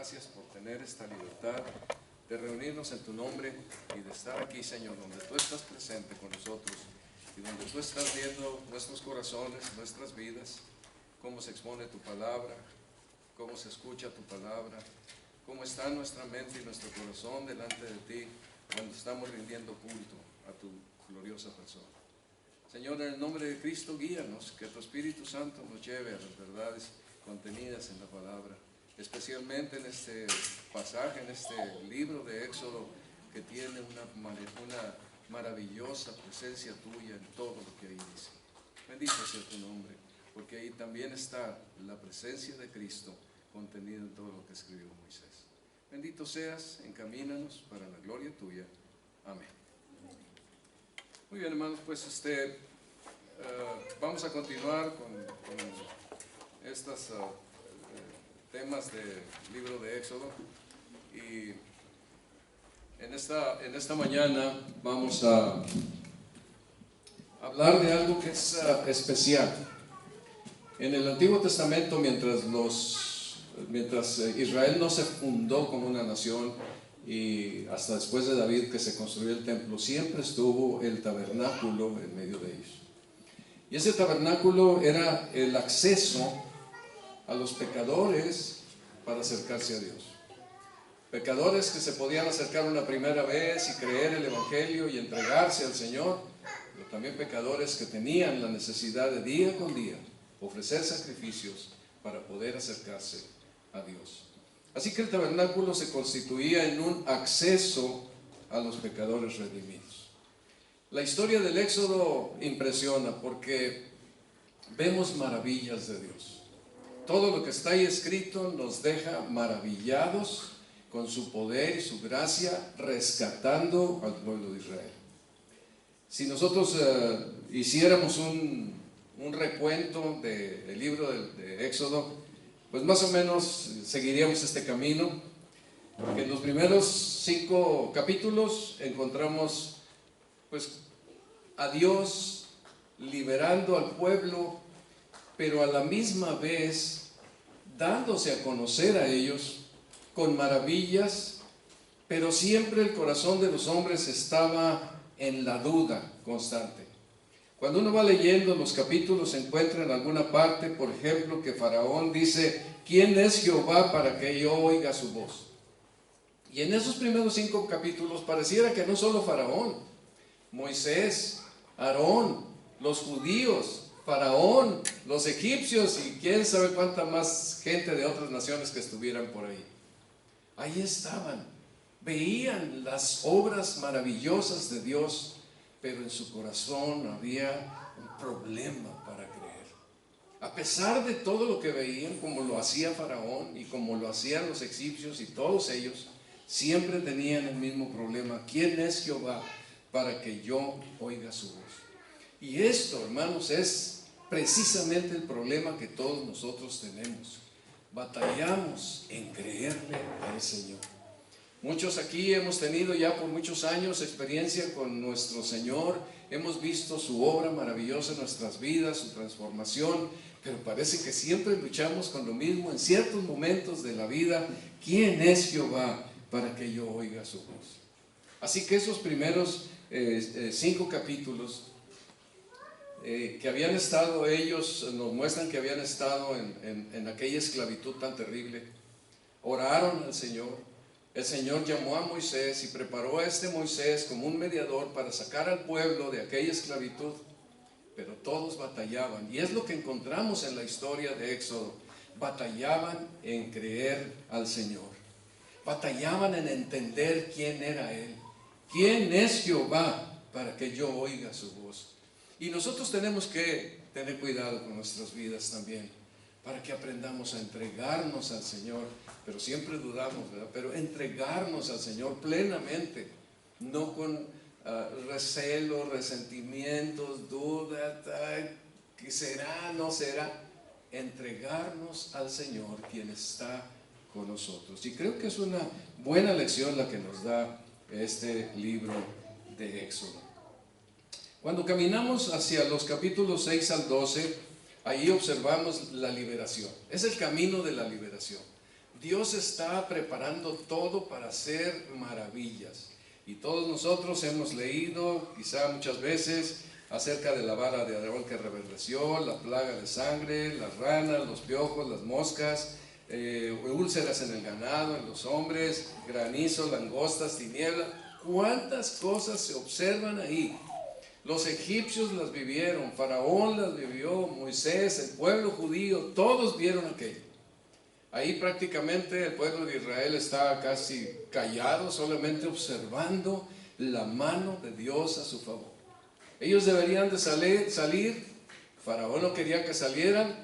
gracias por tener esta libertad de reunirnos en tu nombre y de estar aquí, Señor, donde tú estás presente con nosotros y donde tú estás viendo nuestros corazones, nuestras vidas, cómo se expone tu palabra, cómo se escucha tu palabra, cómo está nuestra mente y nuestro corazón delante de ti cuando estamos rindiendo culto a tu gloriosa persona. Señor, en el nombre de Cristo, guíanos, que tu Espíritu Santo nos lleve a las verdades contenidas en la palabra, especialmente en este pasaje, en este libro de Éxodo, que tiene una maravillosa presencia tuya en todo lo que ahí dice. Bendito sea tu nombre, porque ahí también está la presencia de Cristo contenida en todo lo que escribió Moisés. Bendito seas, encamínanos para la gloria tuya. Amén. Muy bien, hermanos, pues vamos a continuar con estos temas del libro de Éxodo, y en esta mañana vamos a hablar de algo que es especial. En el Antiguo Testamento, mientras Israel no se fundó como una nación, y hasta después de David que se construyó el templo, siempre estuvo el tabernáculo en medio de ellos. Y ese tabernáculo era el acceso a los pecadores para acercarse a Dios. Pecadores que se podían acercar una primera vez y creer el Evangelio y entregarse al Señor, pero también pecadores que tenían la necesidad de día con día ofrecer sacrificios para poder acercarse a Dios. Así que el tabernáculo se constituía en un acceso a los pecadores redimidos. La historia del Éxodo impresiona porque vemos maravillas de Dios. Todo lo que está ahí escrito nos deja maravillados con su poder y su gracia, rescatando al pueblo de Israel. Si nosotros hiciéramos un recuento del libro de Éxodo, pues más o menos seguiríamos este camino. En los primeros 5 capítulos encontramos pues a Dios liberando al pueblo, pero a la misma vez dándose a conocer a ellos con maravillas, pero siempre el corazón de los hombres estaba en la duda constante. Cuando uno va leyendo los capítulos se encuentra en alguna parte, por ejemplo, que Faraón dice: ¿quién es Jehová para que yo oiga su voz? Y en esos primeros 5 capítulos pareciera que no solo Faraón, Moisés, Aarón, los judíos, Faraón, los egipcios y quién sabe cuánta más gente de otras naciones que estuvieran por ahí. Ahí estaban, veían las obras maravillosas de Dios, pero en su corazón había un problema para creer. A pesar de todo lo que veían, como lo hacía Faraón y como lo hacían los egipcios y todos ellos, siempre tenían el mismo problema: ¿quién es Jehová para que yo oiga su voz? Y esto, hermanos, es precisamente el problema que todos nosotros tenemos. Batallamos en creerle al Señor. Muchos aquí hemos tenido ya por muchos años experiencia con nuestro Señor, hemos visto su obra maravillosa en nuestras vidas, su transformación, pero parece que siempre luchamos con lo mismo en ciertos momentos de la vida: ¿quién es Jehová para que yo oiga su voz? Así que esos primeros 5 capítulos que habían estado, ellos nos muestran que habían estado en aquella esclavitud tan terrible, oraron al Señor. El Señor llamó a Moisés y preparó a este Moisés como un mediador para sacar al pueblo de aquella esclavitud, pero todos batallaban, y es lo que encontramos en la historia de Éxodo. Batallaban en creer al Señor, batallaban en entender quién era Él, quién es Jehová para que yo oiga su voz. Y nosotros tenemos que tener cuidado con nuestras vidas también, para que aprendamos a entregarnos al Señor, pero siempre dudamos, ¿verdad? Pero entregarnos al Señor plenamente, no con recelo, resentimientos, dudas, ¿qué será? ¿No será? Entregarnos al Señor, quien está con nosotros. Y creo que es una buena lección la que nos da este libro de Éxodo. Cuando caminamos hacia los capítulos 6 al 12, ahí observamos la liberación. Es el camino de la liberación. Dios está preparando todo para hacer maravillas. Y todos nosotros hemos leído, quizá muchas veces, acerca de la vara de Aarón que reverdeció, la plaga de sangre, las ranas, los piojos, las moscas, úlceras en el ganado, en los hombres, granizo, langostas, tiniebla. ¿Cuántas cosas se observan ahí? Los egipcios las vivieron, Faraón las vivió, Moisés, el pueblo judío, todos vieron aquello. Ahí prácticamente el pueblo de Israel está casi callado, solamente observando la mano de Dios a su favor. Ellos deberían de salir, Faraón no quería que salieran,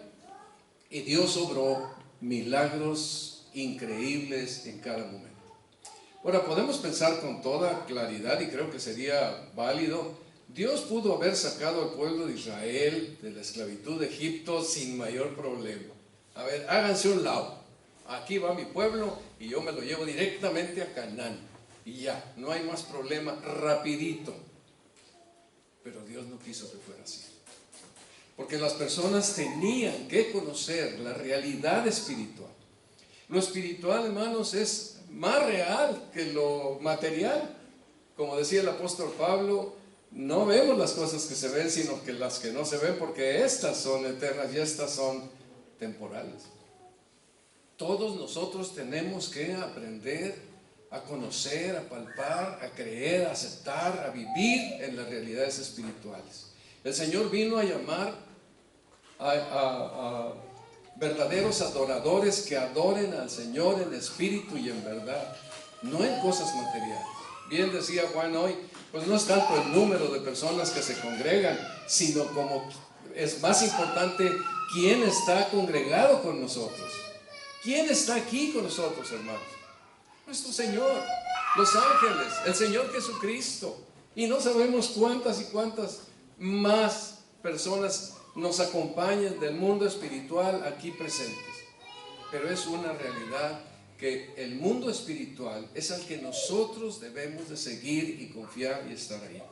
y Dios obró milagros increíbles en cada momento. Ahora podemos pensar con toda claridad, y creo que sería válido, Dios pudo haber sacado al pueblo de Israel de la esclavitud de Egipto sin mayor problema. A ver, háganse un lado, aquí va mi pueblo y yo me lo llevo directamente a Canaán, y ya, no hay más problema, rapidito. Pero Dios no quiso que fuera así, porque las personas tenían que conocer la realidad espiritual. Lo espiritual, hermanos, es más real que lo material. Como decía el apóstol Pablo, no vemos las cosas que se ven, sino que las que no se ven, porque estas son eternas y estas son temporales. Todos nosotros tenemos que aprender a conocer, a palpar, a creer, a aceptar, a vivir en las realidades espirituales. El Señor vino a llamar a verdaderos adoradores que adoren al Señor en espíritu y en verdad, no en cosas materiales. Bien decía Juan hoy, pues no es tanto el número de personas que se congregan, sino como es más importante quién está congregado con nosotros. ¿Quién está aquí con nosotros, hermanos? Nuestro Señor, los ángeles, el Señor Jesucristo. Y no sabemos cuántas y cuántas más personas nos acompañan del mundo espiritual aquí presentes. Pero es una realidad que el mundo espiritual es al que nosotros debemos de seguir y confiar y estar ahí.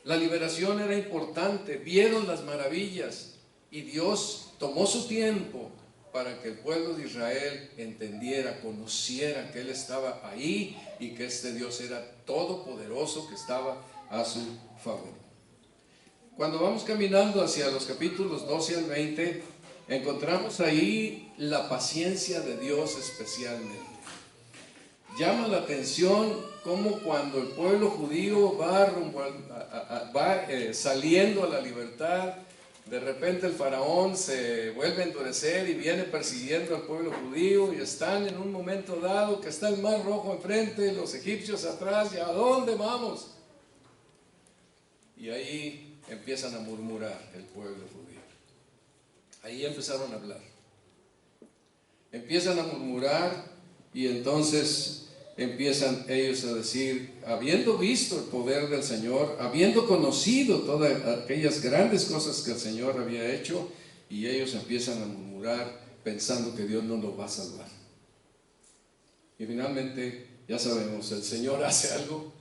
La liberación era importante, vieron las maravillas y Dios tomó su tiempo para que el pueblo de Israel entendiera, conociera que Él estaba ahí y que este Dios era todopoderoso, que estaba a su favor. Cuando vamos caminando hacia los capítulos 12 al 20, encontramos ahí la paciencia de Dios especialmente. Llama la atención cómo cuando el pueblo judío va saliendo a la libertad, de repente el faraón se vuelve a endurecer y viene persiguiendo al pueblo judío, y están en un momento dado que está el mar rojo enfrente, los egipcios atrás, ¿y a dónde vamos? Y ahí empiezan a murmurar el pueblo judío. Ahí empezaron a hablar. Empiezan a murmurar y entonces empiezan ellos a decir, habiendo visto el poder del Señor, habiendo conocido todas aquellas grandes cosas que el Señor había hecho, y ellos empiezan a murmurar pensando que Dios no los va a salvar. Y finalmente, ya sabemos, el Señor hace algo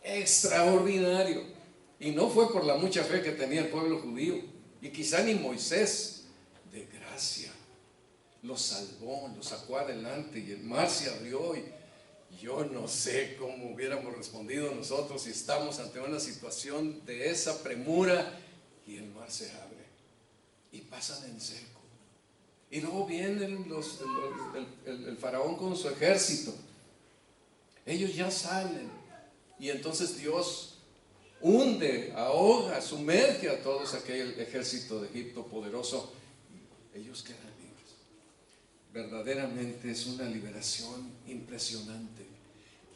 extraordinario, y no fue por la mucha fe que tenía el pueblo judío, y quizá ni Moisés, de gracia, los salvó, los sacó adelante, y el mar se abrió, y yo no sé cómo hubiéramos respondido nosotros si estamos ante una situación de esa premura y el mar se abre y pasan en seco. Y luego vienen el faraón con su ejército. Ellos ya salen y entonces Dios hunde, ahoga, sumerge a todos aquel ejército de Egipto poderoso. Ellos quedan libres. Verdaderamente es una liberación impresionante,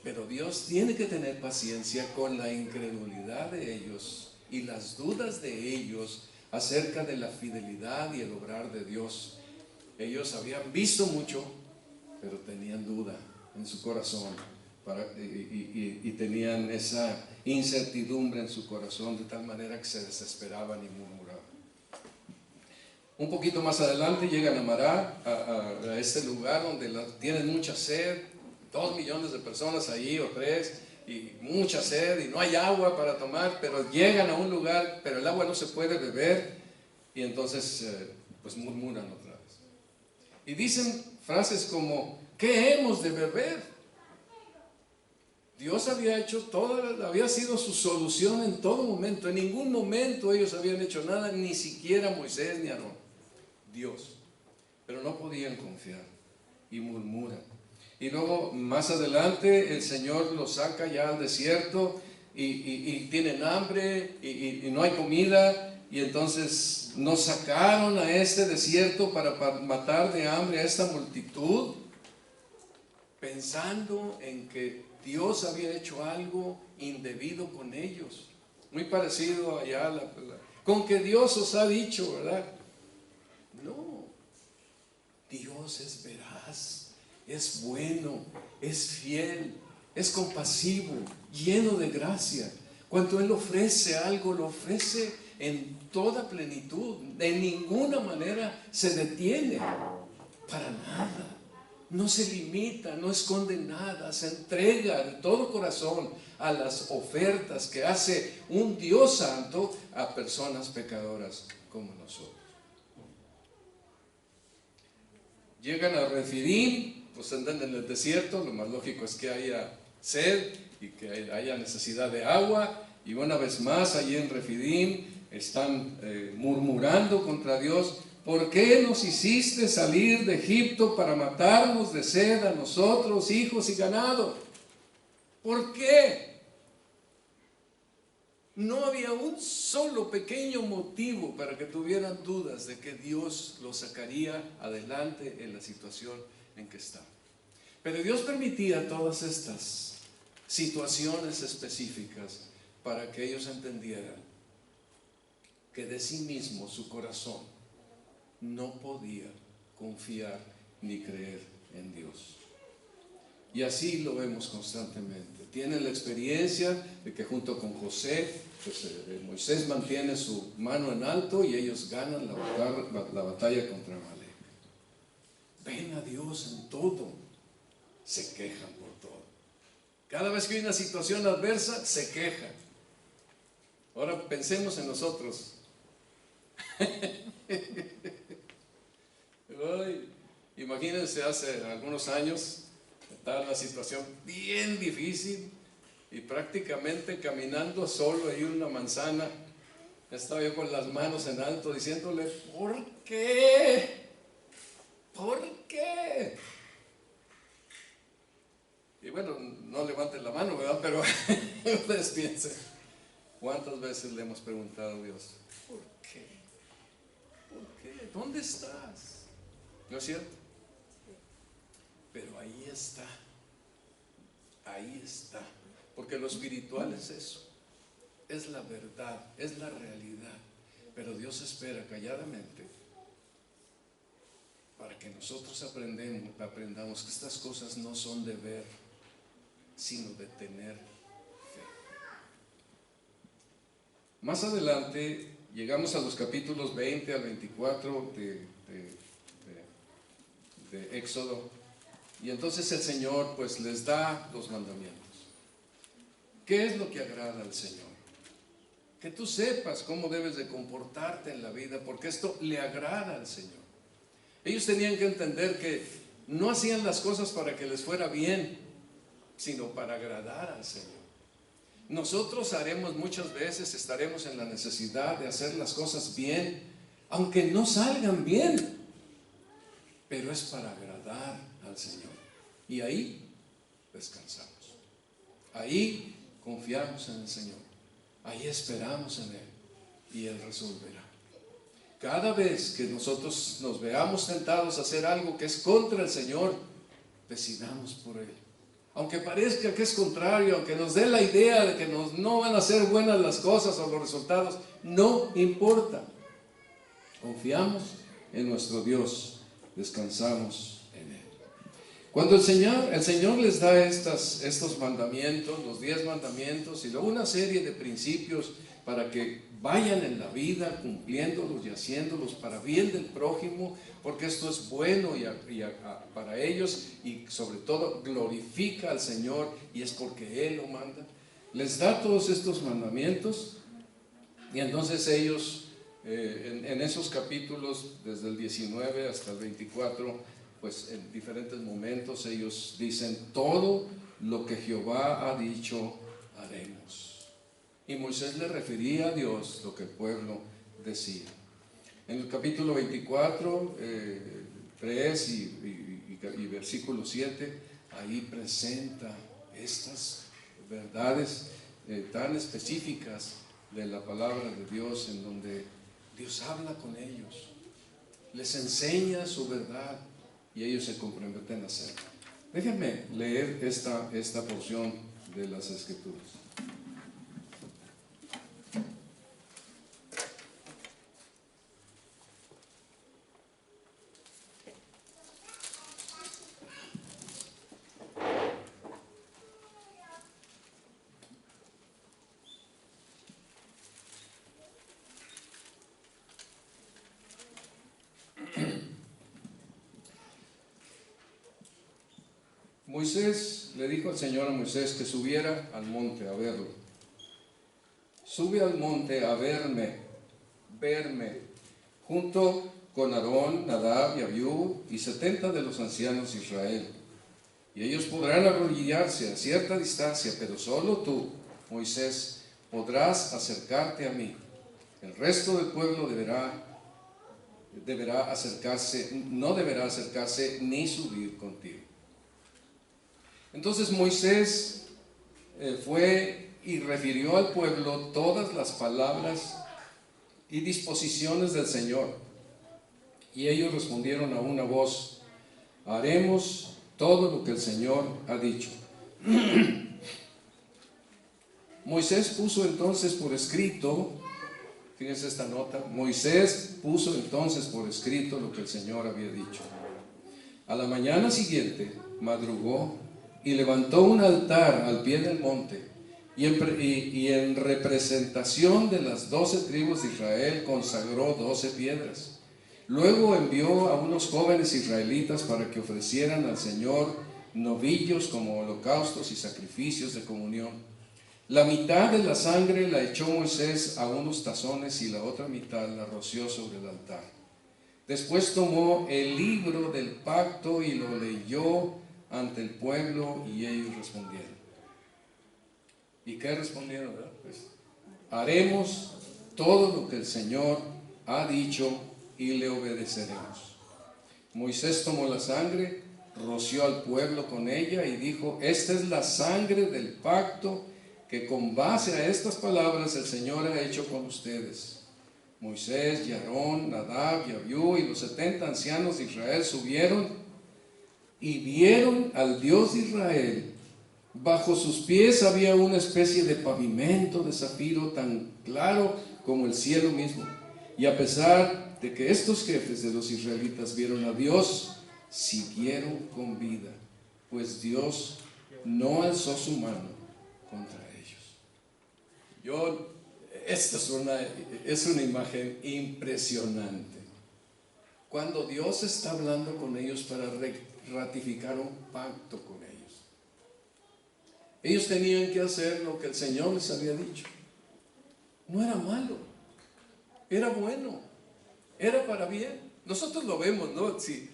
pero Dios tiene que tener paciencia con la incredulidad de ellos y las dudas de ellos acerca de la fidelidad y el obrar de Dios. Ellos habían visto mucho, pero tenían duda en su corazón y tenían esa incertidumbre en su corazón, de tal manera que se desesperaban y murmuraban. Un poquito más adelante llegan a Mará, a este lugar donde tienen mucha sed, 2 millones de personas allí o 3, y mucha sed y no hay agua para tomar, pero llegan a un lugar, pero el agua no se puede beber, y entonces pues murmuran otra vez. Y dicen frases como, ¿qué hemos de beber? Dios había hecho todo, había sido su solución en todo momento. En ningún momento ellos habían hecho nada, ni siquiera Moisés ni Aarón. Dios. Pero no podían confiar y murmuran. Y luego más adelante el Señor los saca ya al desierto y tienen hambre y no hay comida. Y entonces nos sacaron a este desierto para matar de hambre a esta multitud, pensando en que Dios había hecho algo indebido con ellos. Muy parecido allá con que Dios os ha dicho, ¿verdad? No, Dios es veraz, es bueno, es fiel, es compasivo, lleno de gracia. Cuando Él ofrece algo, lo ofrece en toda plenitud. De ninguna manera se detiene, para nada. No se limita, no esconde nada, se entrega de todo corazón a las ofertas que hace un Dios santo a personas pecadoras como nosotros. Llegan a Refidim, pues andan en el desierto, lo más lógico es que haya sed y que haya necesidad de agua, y una vez más allí en Refidim están murmurando contra Dios. ¿Por qué nos hiciste salir de Egipto para matarnos de sed a nosotros, hijos y ganado? ¿Por qué? No había un solo pequeño motivo para que tuvieran dudas de que Dios los sacaría adelante en la situación en que estaban. Pero Dios permitía todas estas situaciones específicas para que ellos entendieran que de sí mismo su corazón no podía confiar ni creer en Dios. Y así lo vemos constantemente. Tienen la experiencia de que junto con José, pues, Moisés mantiene su mano en alto y ellos ganan la batalla contra Amalek. Ven a Dios en todo, se quejan por todo. Cada vez que hay una situación adversa, se quejan. Ahora pensemos en nosotros. Ay, imagínense hace algunos años, estaba una situación bien difícil y prácticamente caminando solo ahí una manzana, estaba yo con las manos en alto diciéndole, ¿por qué? ¿Por qué? Y bueno, no levanten la mano, ¿verdad? Pero ustedes piensen, ¿cuántas veces le hemos preguntado a Dios, ¿por qué? ¿Por qué? ¿Dónde estás? ¿No es cierto? Pero ahí está, porque lo espiritual es eso, es la verdad, es la realidad, pero Dios espera calladamente para que nosotros aprendamos que estas cosas no son de ver, sino de tener fe. Más adelante llegamos a los capítulos 20 al 24 de Éxodo, y entonces el Señor pues les da los mandamientos. ¿Qué es lo que agrada al Señor? Que tú sepas cómo debes de comportarte en la vida, porque esto le agrada al Señor. Ellos tenían que entender que no hacían las cosas para que les fuera bien, sino para agradar al Señor. Nosotros haremos muchas veces, estaremos en la necesidad de hacer las cosas bien, aunque no salgan bien, pero es para agradar al Señor. Y ahí descansamos, ahí confiamos en el Señor, ahí esperamos en Él y Él resolverá. Cada vez que nosotros nos veamos tentados a hacer algo que es contra el Señor, decidamos por Él. Aunque parezca que es contrario, aunque nos dé la idea de que no van a ser buenas las cosas o los resultados, no importa. Confiamos en nuestro Dios, descansamos en Él. Cuando el Señor les da estos mandamientos, los 10 mandamientos y luego una serie de principios para que vayan en la vida cumpliéndolos y haciéndolos para bien del prójimo, porque esto es bueno para ellos y sobre todo glorifica al Señor y es porque Él lo manda. Les da todos estos mandamientos y entonces ellos en esos capítulos desde el 19 hasta el 24 pues en diferentes momentos ellos dicen, todo lo que Jehová ha dicho, haremos. Y Moisés le refería a Dios lo que el pueblo decía. En el capítulo 24, 3 y versículo 7, ahí presenta estas verdades tan específicas de la palabra de Dios, en donde Dios habla con ellos, les enseña su verdad y ellos se comprometen a hacerlo. Déjenme leer esta porción de las Escrituras. Moisés le dijo al Señor a Moisés que subiera al monte a verlo. Sube al monte a verme, junto con Aarón, Nadab y Abiú y 70 de los ancianos de Israel. Y ellos podrán arrodillarse a cierta distancia, pero solo tú, Moisés, podrás acercarte a mí. El resto del pueblo no deberá acercarse ni subir contigo. Entonces Moisés fue y refirió al pueblo todas las palabras y disposiciones del Señor. Y ellos respondieron a una voz, haremos todo lo que el Señor ha dicho. Moisés puso entonces por escrito, fíjense esta nota, Moisés puso entonces por escrito lo que el Señor había dicho. A la mañana siguiente madrugó y levantó un altar al pie del monte, y en representación de las 12 tribus de Israel consagró 12 piedras. Luego envió a unos jóvenes israelitas para que ofrecieran al Señor novillos como holocaustos y sacrificios de comunión. La mitad de la sangre la echó Moisés a unos tazones y la otra mitad la roció sobre el altar. Después tomó el libro del pacto y lo leyó ante el pueblo, y ellos respondieron. ¿Y qué respondieron? Pues, haremos todo lo que el Señor ha dicho y le obedeceremos. Moisés tomó la sangre, roció al pueblo con ella y dijo, esta es la sangre del pacto que con base a estas palabras el Señor ha hecho con ustedes. Moisés y Aarón, Nadab y Abiú y los 70 ancianos de Israel subieron y vieron al Dios de Israel. Bajo sus pies había una especie de pavimento de zafiro tan claro como el cielo mismo. Y a pesar de que estos jefes de los israelitas vieron a Dios, siguieron con vida, pues Dios no alzó su mano contra ellos. Esta es una imagen impresionante. Cuando Dios está hablando con ellos para ratificar un pacto con ellos. Ellos tenían que hacer lo que el Señor les había dicho. No era malo, era bueno, era para bien. Nosotros lo vemos, ¿no? Si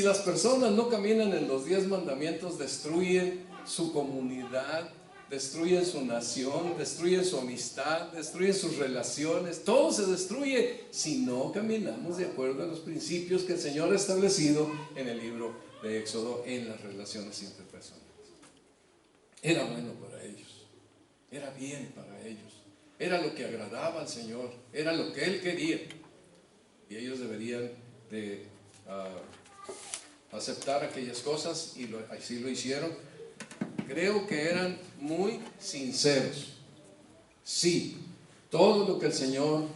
las personas no caminan en los 10 mandamientos, destruyen su comunidad, destruyen su nación, destruyen su amistad, destruyen sus relaciones. Todo se destruye si no caminamos de acuerdo a los principios que el Señor ha establecido en el libro de Éxodo en las relaciones interpersonales. Era bueno para ellos, era bien para ellos, era lo que agradaba al Señor, era lo que Él quería, y ellos deberían de aceptar aquellas cosas, y así lo hicieron. Creo que eran muy sinceros. Sí, todo lo que el Señor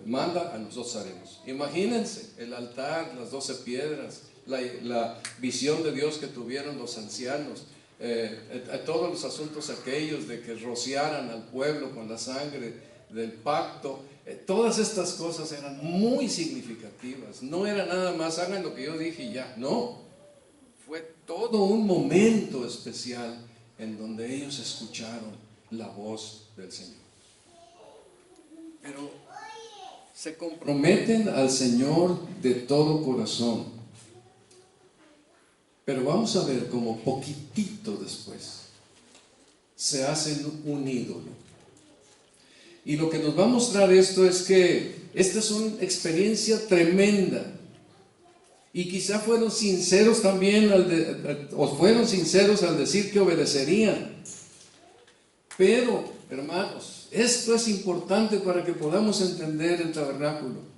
manda, a nosotros haremos. Imagínense el altar, las 12 piedras, la visión de Dios que tuvieron los ancianos, todos los asuntos aquellos de que rociaran al pueblo con la sangre del pacto. Todas estas cosas eran muy significativas. No era nada más hagan lo que yo dije y ya. No, fue todo un momento especial en donde ellos escucharon la voz del Señor. Pero se comprometen al Señor de todo corazón. Pero vamos a ver cómo poquitito después se hacen un ídolo. Y lo que nos va a mostrar esto es que esta es una experiencia tremenda. Y quizá fueron sinceros también o fueron sinceros al decir que obedecerían. Pero, hermanos, esto es importante para que podamos entender el tabernáculo.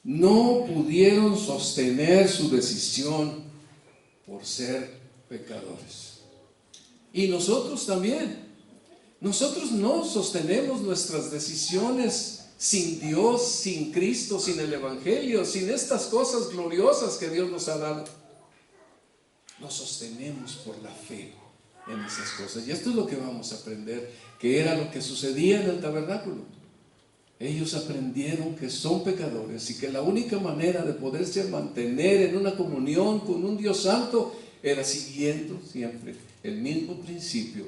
No pudieron sostener su decisión por ser pecadores. Y nosotros también. Nosotros no sostenemos nuestras decisiones sin Dios, sin Cristo, sin el Evangelio, sin estas cosas gloriosas que Dios nos ha dado. Nos sostenemos por la fe en esas cosas. Y esto es lo que vamos a aprender, que era lo que sucedía en el tabernáculo. Ellos aprendieron que son pecadores y que la única manera de poderse mantener en una comunión con un Dios santo era siguiendo siempre el mismo principio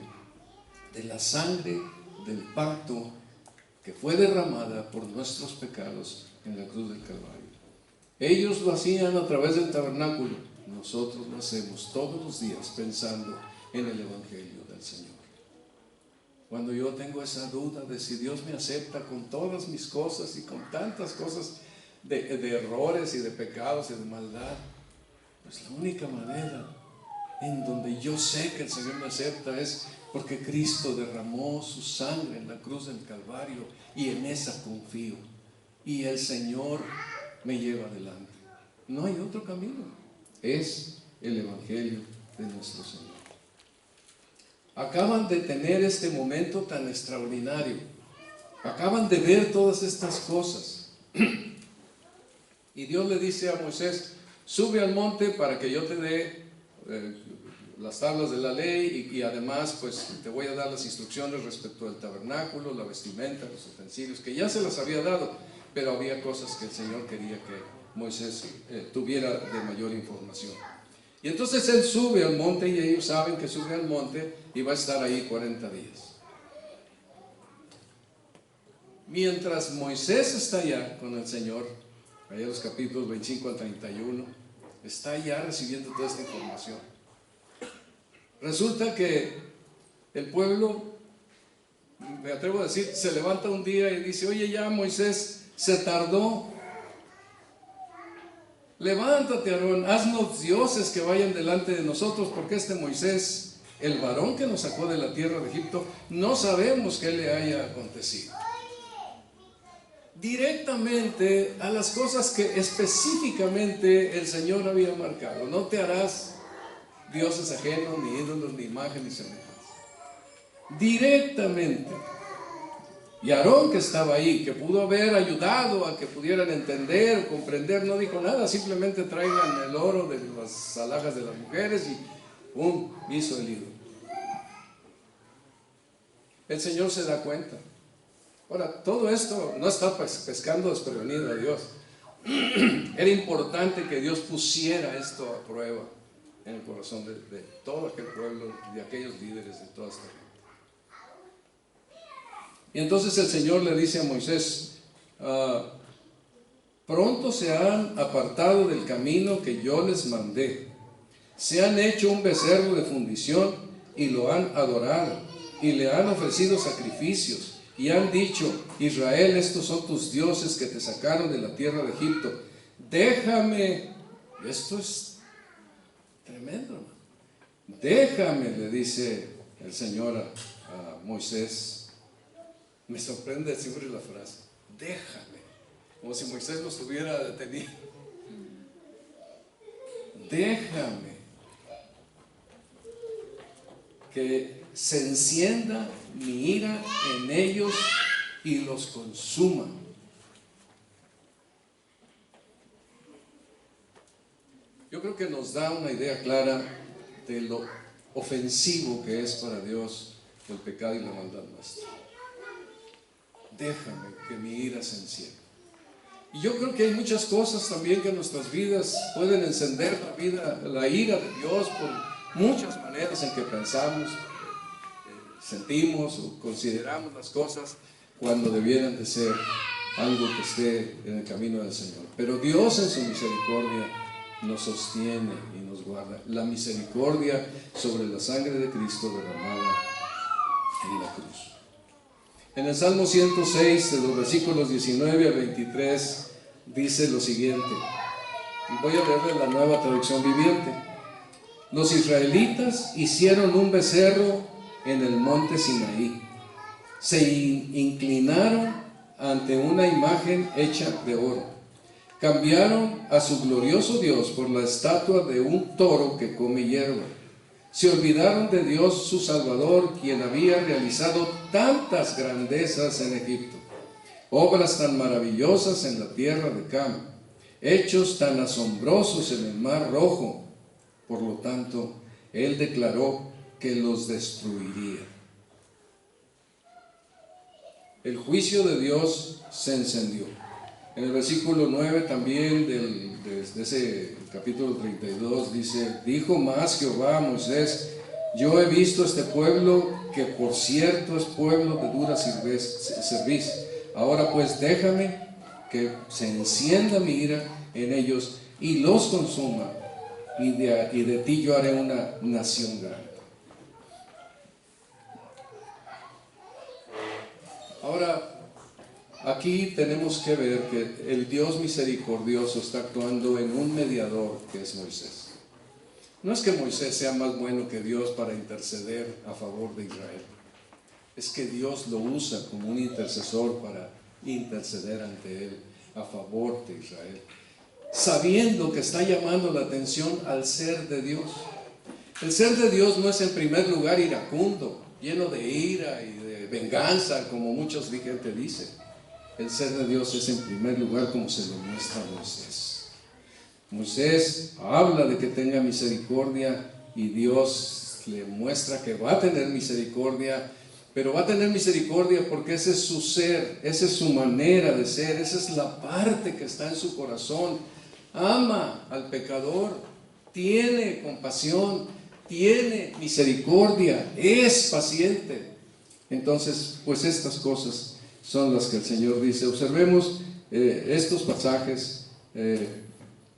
de la sangre del pacto que fue derramada por nuestros pecados en la cruz del Calvario. Ellos lo hacían a través del tabernáculo. Nosotros lo hacemos todos los días pensando en el Evangelio del Señor. Cuando yo tengo esa duda de si Dios me acepta con todas mis cosas y con tantas cosas de errores y de pecados y de maldad, pues la única manera en donde yo sé que el Señor me acepta es porque Cristo derramó su sangre en la cruz del Calvario y en esa confío. Y el Señor me lleva adelante. No hay otro camino. Es el Evangelio de nuestro Señor. Acaban de tener este momento tan extraordinario. Acaban de ver todas estas cosas. Y Dios le dice a Moisés: sube al monte para que yo te dé las tablas de la ley y además pues te voy a dar las instrucciones respecto al tabernáculo, la vestimenta, los utensilios, que ya se las había dado, pero había cosas que el Señor quería que Moisés tuviera de mayor información. Y entonces él sube al monte y ellos saben que sube al monte y va a estar ahí 40 días. Mientras Moisés está allá con el Señor, allá en los capítulos 25 al 31, está allá recibiendo toda esta información. Resulta que el pueblo, me atrevo a decir, se levanta un día y dice: oye, ya Moisés se tardó. Levántate, Aarón, haznos dioses que vayan delante de nosotros, porque este Moisés, el varón que nos sacó de la tierra de Egipto, no sabemos qué le haya acontecido. Directamente a las cosas que específicamente el Señor había marcado. No te harás dioses ajenos, ni ídolos, ni imagen, ni semejanza. Directamente. Y Aarón, que estaba ahí, que pudo haber ayudado a que pudieran entender, comprender, no dijo nada, simplemente traigan el oro de las alhajas de las mujeres y hizo el ídolo. El Señor se da cuenta. Ahora, todo esto no está pescando desprevenido a Dios. Era importante que Dios pusiera esto a prueba en el corazón de todo aquel pueblo, de aquellos líderes, de toda esta gente. Y entonces el Señor le dice a Moisés: pronto se han apartado del camino que yo les mandé, se han hecho un becerro de fundición y lo han adorado, y le han ofrecido sacrificios, y han dicho: Israel, estos son tus dioses que te sacaron de la tierra de Egipto. Déjame. Esto es tremendo, hermano. Déjame, le dice el Señor a Moisés. Me sorprende siempre la frase: déjame, como si Moisés lo estuviera detenido. Déjame que se encienda mi ira en ellos y los consuma. Yo creo que nos da una idea clara de lo ofensivo que es para Dios el pecado y la maldad nuestra. Déjame que mi ira se encienda. Y yo creo que hay muchas cosas también que en nuestras vidas pueden encender la ira de Dios por muchas maneras en que pensamos, sentimos o consideramos las cosas cuando debieran de ser algo que esté en el camino del Señor. Pero Dios, en su misericordia, nos sostiene y nos guarda. La misericordia sobre la sangre de Cristo derramada en la cruz. En el Salmo 106, de los versículos 19 al 23, dice lo siguiente. Voy a leerle la Nueva Traducción Viviente. Los israelitas hicieron un becerro en el monte Sinaí. Se inclinaron ante una imagen hecha de oro. Cambiaron a su glorioso Dios por la estatua de un toro que come hierba. Se olvidaron de Dios su Salvador, quien había realizado tantas grandezas en Egipto, obras tan maravillosas en la tierra de Cam, hechos tan asombrosos en el mar Rojo. Por lo tanto, Él declaró que los destruiría. El juicio de Dios se encendió. En el versículo 9 también de ese capítulo 32 dice: dijo más Jehová a Moisés: yo he visto este pueblo, que por cierto es pueblo de dura cerviz. Ahora pues déjame que se encienda mi ira en ellos y los consuma, y de ti yo haré una nación grande. Ahora, aquí tenemos que ver que el Dios misericordioso está actuando en un mediador que es Moisés. No es que Moisés sea más bueno que Dios para interceder a favor de Israel. Es que Dios lo usa como un intercesor para interceder ante él a favor de Israel, sabiendo que está llamando la atención al ser de Dios. El ser de Dios no es en primer lugar iracundo, lleno de ira y de venganza, como muchos gente dice. El ser de Dios es en primer lugar como se lo muestra a Moisés. Moisés habla de que tenga misericordia y Dios le muestra que va a tener misericordia, pero va a tener misericordia porque ese es su ser, esa es su manera de ser, esa es la parte que está en su corazón. Ama al pecador, tiene compasión, tiene misericordia, es paciente. Entonces, pues estas cosas son las que el Señor dice. Observemos estos pasajes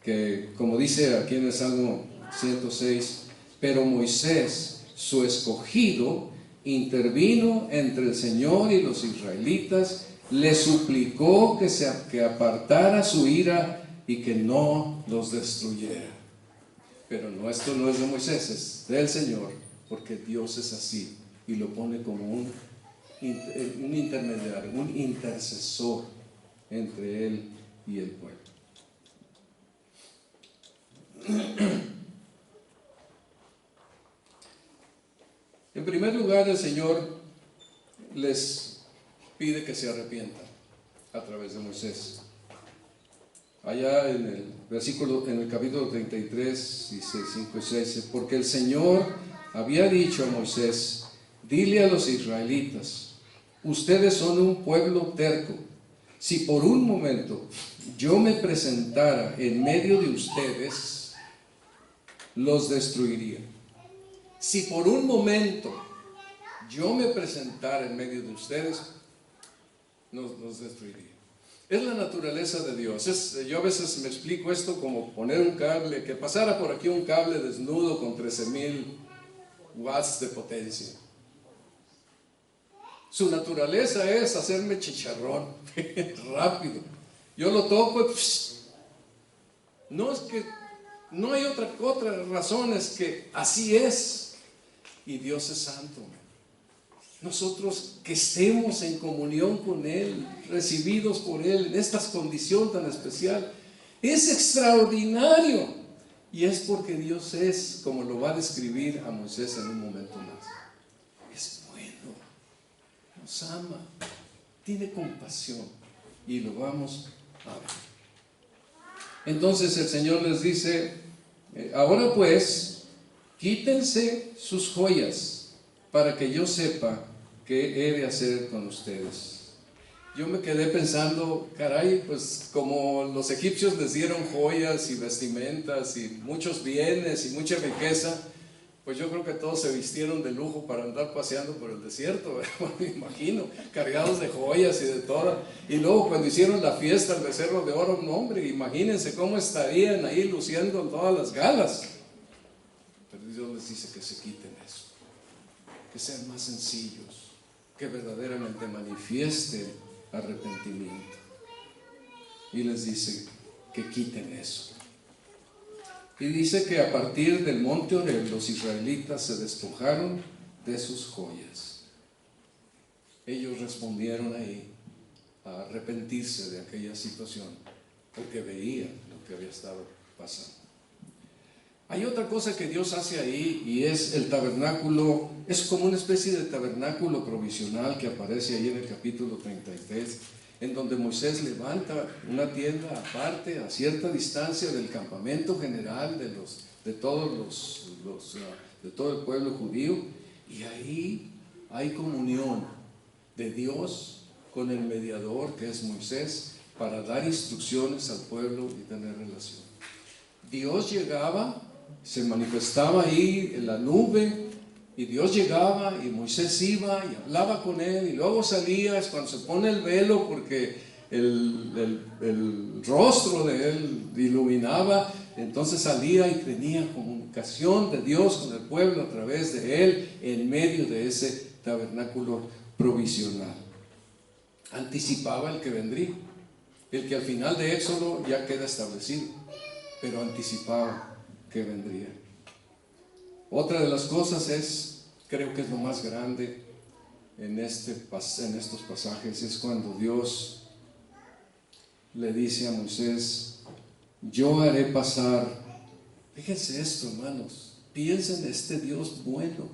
que, como dice aquí en el Salmo 106, pero Moisés, su escogido, intervino entre el Señor y los israelitas, le suplicó que apartara su ira y que no los destruyera. Pero no, esto no es de Moisés, es del Señor, porque Dios es así y lo pone como un intermediario, un intercesor entre él y el pueblo. En primer lugar, el Señor les pide que se arrepientan a través de Moisés. Allá en el capítulo 33, dice 5 y 6, porque el Señor había dicho a Moisés: dile a los israelitas, ustedes son un pueblo terco. Si por un momento yo me presentara en medio de ustedes, los destruiría. Si por un momento yo me presentara en medio de ustedes, los destruiría. Es la naturaleza de Dios. Yo a veces me explico esto como poner un cable, que pasara por aquí un cable desnudo con 13,000 watts de potencia. Su naturaleza es hacerme chicharrón, rápido. Yo lo toco y no es que no hay otra razón, es que así es. Y Dios es santo. Nosotros que estemos en comunión con Él, recibidos por Él en esta condición tan especial, es extraordinario. Y es porque Dios es, como lo va a describir a Moisés en un momento más, es bueno, nos ama, tiene compasión, y lo vamos a ver. Entonces el Señor les dice: ahora pues, quítense sus joyas para que yo sepa qué he de hacer con ustedes. Yo me quedé pensando, caray, pues como los egipcios les dieron joyas y vestimentas y muchos bienes y mucha riqueza, pues yo creo que todos se vistieron de lujo para andar paseando por el desierto, ¿verdad? Me imagino, cargados de joyas y de todo. Y luego cuando hicieron la fiesta, el becerro de oro, no hombre, imagínense cómo estarían ahí luciendo en todas las galas. Pero Dios les dice que se quiten eso, que sean más sencillos, que verdaderamente manifiesten arrepentimiento. Y les dice que quiten eso. Y dice que a partir del monte Oreb los israelitas se despojaron de sus joyas. Ellos respondieron ahí a arrepentirse de aquella situación, porque veían lo que había estado pasando. Hay otra cosa que Dios hace ahí, y es el tabernáculo. Es como una especie de tabernáculo provisional que aparece ahí en el capítulo 33, en donde Moisés levanta una tienda aparte a cierta distancia del campamento general de todo el pueblo judío, y ahí hay comunión de Dios con el mediador que es Moisés, para dar instrucciones al pueblo y tener relación. Dios llegaba, se manifestaba ahí en la nube, y Dios llegaba y Moisés iba y hablaba con él, y luego salía, es cuando se pone el velo, porque el rostro de él iluminaba. Entonces salía y tenía comunicación de Dios con el pueblo a través de él, en medio de ese tabernáculo provisional. Anticipaba el que vendría, el que al final de Éxodo ya queda establecido, pero anticipaba que vendría. Otra de las cosas es, creo que es lo más grande en estos pasajes, es cuando Dios le dice a Moisés: yo haré pasar, fíjense esto, hermanos, piensen en este Dios bueno,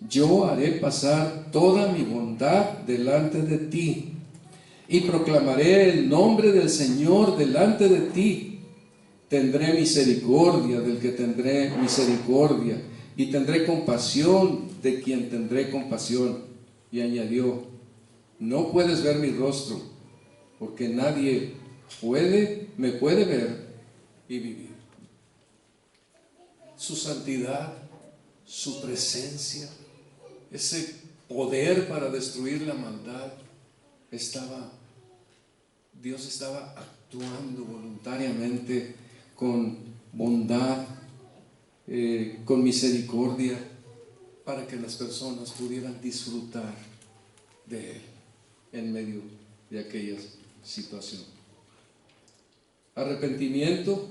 yo haré pasar toda mi bondad delante de ti, y proclamaré el nombre del Señor delante de ti. Tendré misericordia del que tendré misericordia, y tendré compasión de quien tendré compasión. Y añadió: no puedes ver mi rostro, porque nadie me puede ver y vivir. Su santidad, su presencia, ese poder para destruir la maldad, Dios estaba actuando voluntariamente con bondad, con misericordia, para que las personas pudieran disfrutar de Él en medio de aquella situación. Arrepentimiento,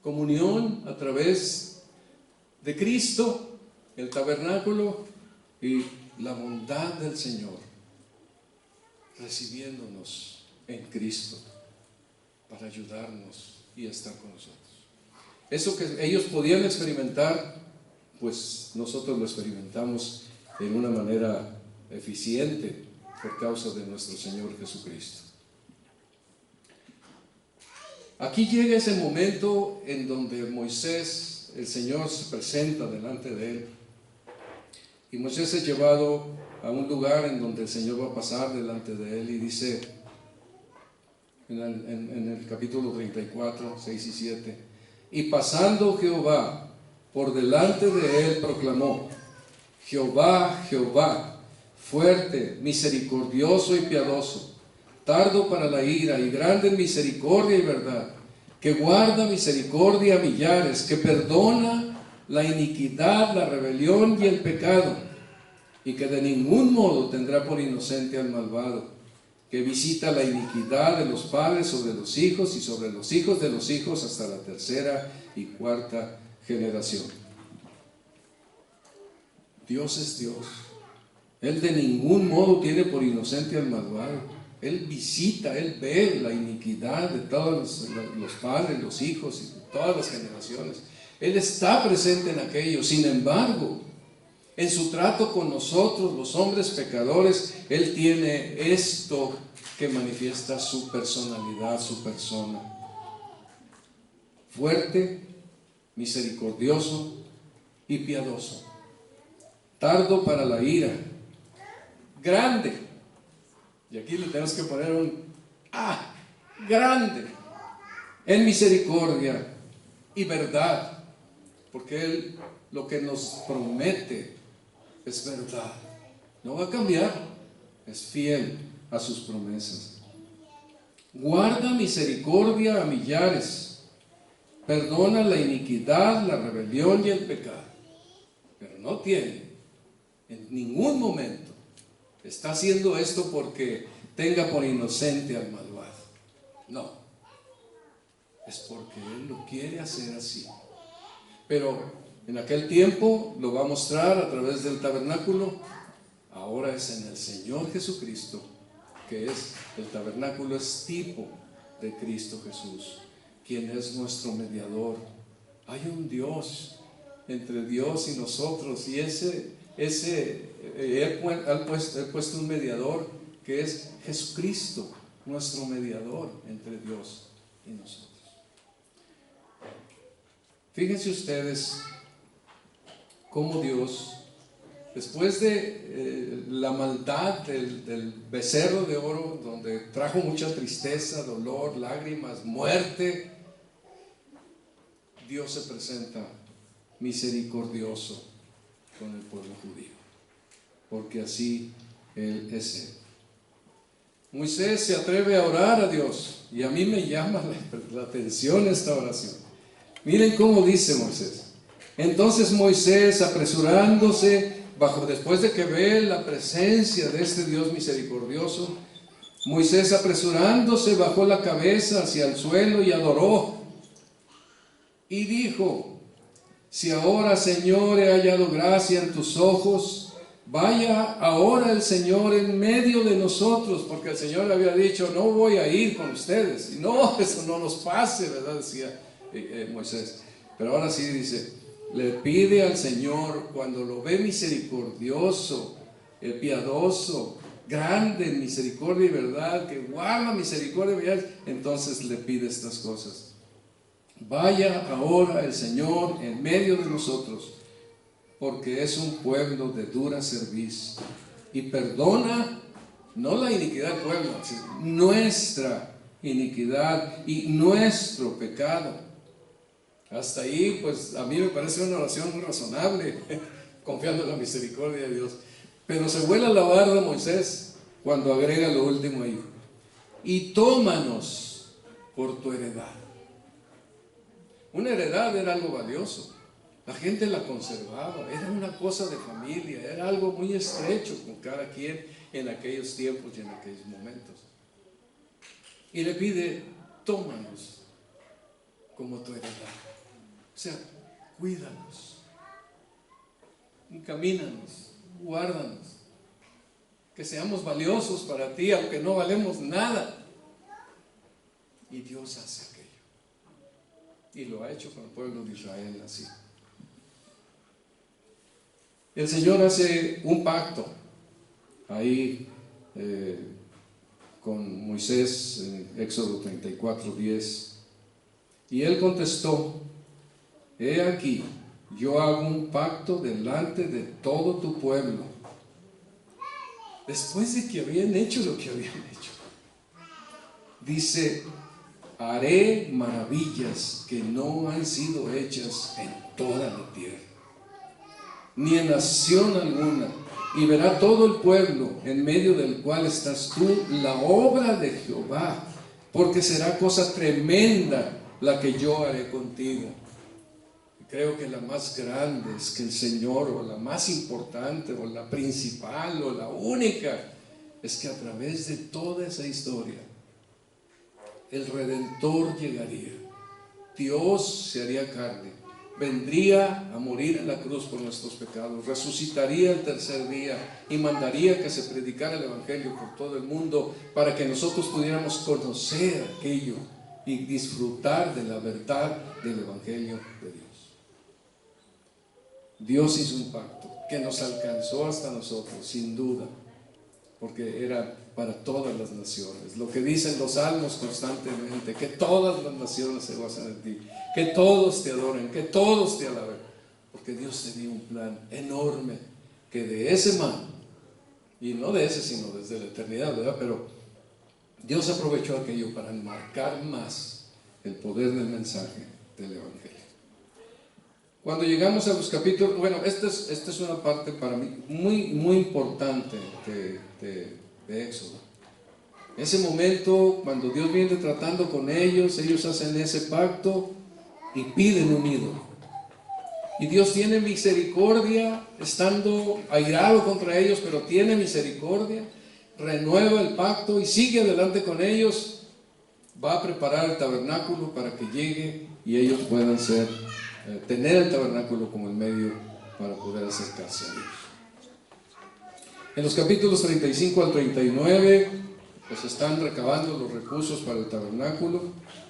comunión a través de Cristo, el tabernáculo, y la bondad del Señor recibiéndonos en Cristo para ayudarnos y estar con nosotros. Eso que ellos podían experimentar, pues nosotros lo experimentamos en una manera eficiente por causa de nuestro Señor Jesucristo. Aquí llega ese momento en donde Moisés, el Señor se presenta delante de él, y Moisés es llevado a un lugar en donde el Señor va a pasar delante de él, y dice en el capítulo 34, 6 y 7: y pasando Jehová por delante de él, proclamó: Jehová, Jehová, fuerte, misericordioso y piadoso, tardo para la ira y grande en misericordia y verdad, que guarda misericordia a millares, que perdona la iniquidad, la rebelión y el pecado, y que de ningún modo tendrá por inocente al malvado, que visita la iniquidad de los padres sobre los hijos y sobre los hijos de los hijos hasta la tercera y cuarta generación. Dios es Dios. Él de ningún modo tiene por inocente al malvado. Él visita, Él ve la iniquidad de todos los padres, los hijos y de todas las generaciones. Él está presente en aquello. Sin embargo, en su trato con nosotros, los hombres pecadores, Él tiene esto que manifiesta su personalidad, su persona. Fuerte, misericordioso y piadoso. Tardo para la ira. Grande. Y aquí le tenemos que poner un grande. En misericordia y verdad. porque Él lo que nos promete es verdad. No va a cambiar, es fiel a sus promesas. Guarda misericordia a millares, perdona la iniquidad, la rebelión y el pecado. Pero no tiene, en ningún momento, está haciendo esto porque tenga por inocente al malvado. No, es porque Él lo quiere hacer así. Pero en aquel tiempo lo va a mostrar a través del tabernáculo. Ahora es en el Señor Jesucristo, que es, el tabernáculo es tipo de Cristo Jesús, quien es nuestro mediador. Hay un Dios entre Dios y nosotros, y he puesto un mediador que es Jesucristo, nuestro mediador entre Dios y nosotros. Fíjense ustedes cómo Dios, después de la maldad del becerro de oro, donde trajo mucha tristeza, dolor, lágrimas, muerte, Dios se presenta misericordioso con el pueblo judío, porque así Él es Él. Moisés se atreve a orar a Dios, y a mí me llama la atención esta oración. Miren cómo dice Moisés. Entonces Moisés, apresurándose, después de que ve la presencia de este Dios misericordioso, Moisés, apresurándose, bajó la cabeza hacia el suelo y adoró. Y dijo: si ahora, Señor, he hallado gracia en tus ojos, vaya ahora el Señor en medio de nosotros, porque el Señor le había dicho: no voy a ir con ustedes. Y no, eso no nos pase, ¿verdad? Decía Moisés. Pero ahora sí dice, le pide al Señor, cuando lo ve misericordioso, piadoso, grande en misericordia y verdad, que guarda misericordia y verdad, entonces le pide estas cosas. Vaya ahora el Señor en medio de nosotros, porque es un pueblo de dura cerviz, y perdona no la iniquidad del pueblo, sino nuestra iniquidad y nuestro pecado. Hasta ahí, pues a mí me parece una oración muy razonable, confiando en la misericordia de Dios. Pero se vuela la barda Moisés cuando agrega lo último ahí: y tómanos por tu heredad. Una heredad era algo valioso, la gente la conservaba, era una cosa de familia, era algo muy estrecho con cada quien en aquellos tiempos y en aquellos momentos. Y le pide: tómanos como tu heredad. O sea, cuídanos, encamínanos, guárdanos, que seamos valiosos para ti, aunque no valemos nada. Y Dios hace aquello, y lo ha hecho con el pueblo de Israel así. El Señor hace un pacto ahí con Moisés en Éxodo 34:10, y él contestó: he aquí, yo hago un pacto delante de todo tu pueblo. Después de que habían hecho lo que habían hecho, dice: haré maravillas que no han sido hechas en toda la tierra, ni en nación alguna, y verá todo el pueblo en medio del cual estás tú la obra de Jehová, porque será cosa tremenda la que yo haré contigo. Creo que la más grande es que el Señor, o la más importante, o la principal, o la única, es que a través de toda esa historia, el Redentor llegaría. Dios se haría carne, vendría a morir en la cruz por nuestros pecados, resucitaría el tercer día y mandaría que se predicara el Evangelio por todo el mundo, para que nosotros pudiéramos conocer aquello y disfrutar de la verdad del Evangelio de Dios. Dios hizo un pacto que nos alcanzó hasta nosotros, sin duda, porque era para todas las naciones. Lo que dicen los salmos constantemente: que todas las naciones se gozan en ti, que todos te adoren, que todos te alaben, porque Dios tenía un plan enorme, que de ese man, y no de ese sino desde la eternidad, ¿verdad? Pero Dios aprovechó aquello para enmarcar más el poder del mensaje del Evangelio. Cuando llegamos a los capítulos, bueno, esta es una parte para mí muy importante de Éxodo. Ese momento, cuando Dios viene tratando con ellos hacen ese pacto y piden un ídolo. Y Dios tiene misericordia, estando airado contra ellos, pero tiene misericordia, renueva el pacto y sigue adelante con ellos. Va a preparar el tabernáculo para que llegue y ellos puedan tener el tabernáculo como el medio para poder acercarse a Dios. En los capítulos 35 al 39, pues están recabando los recursos para el tabernáculo,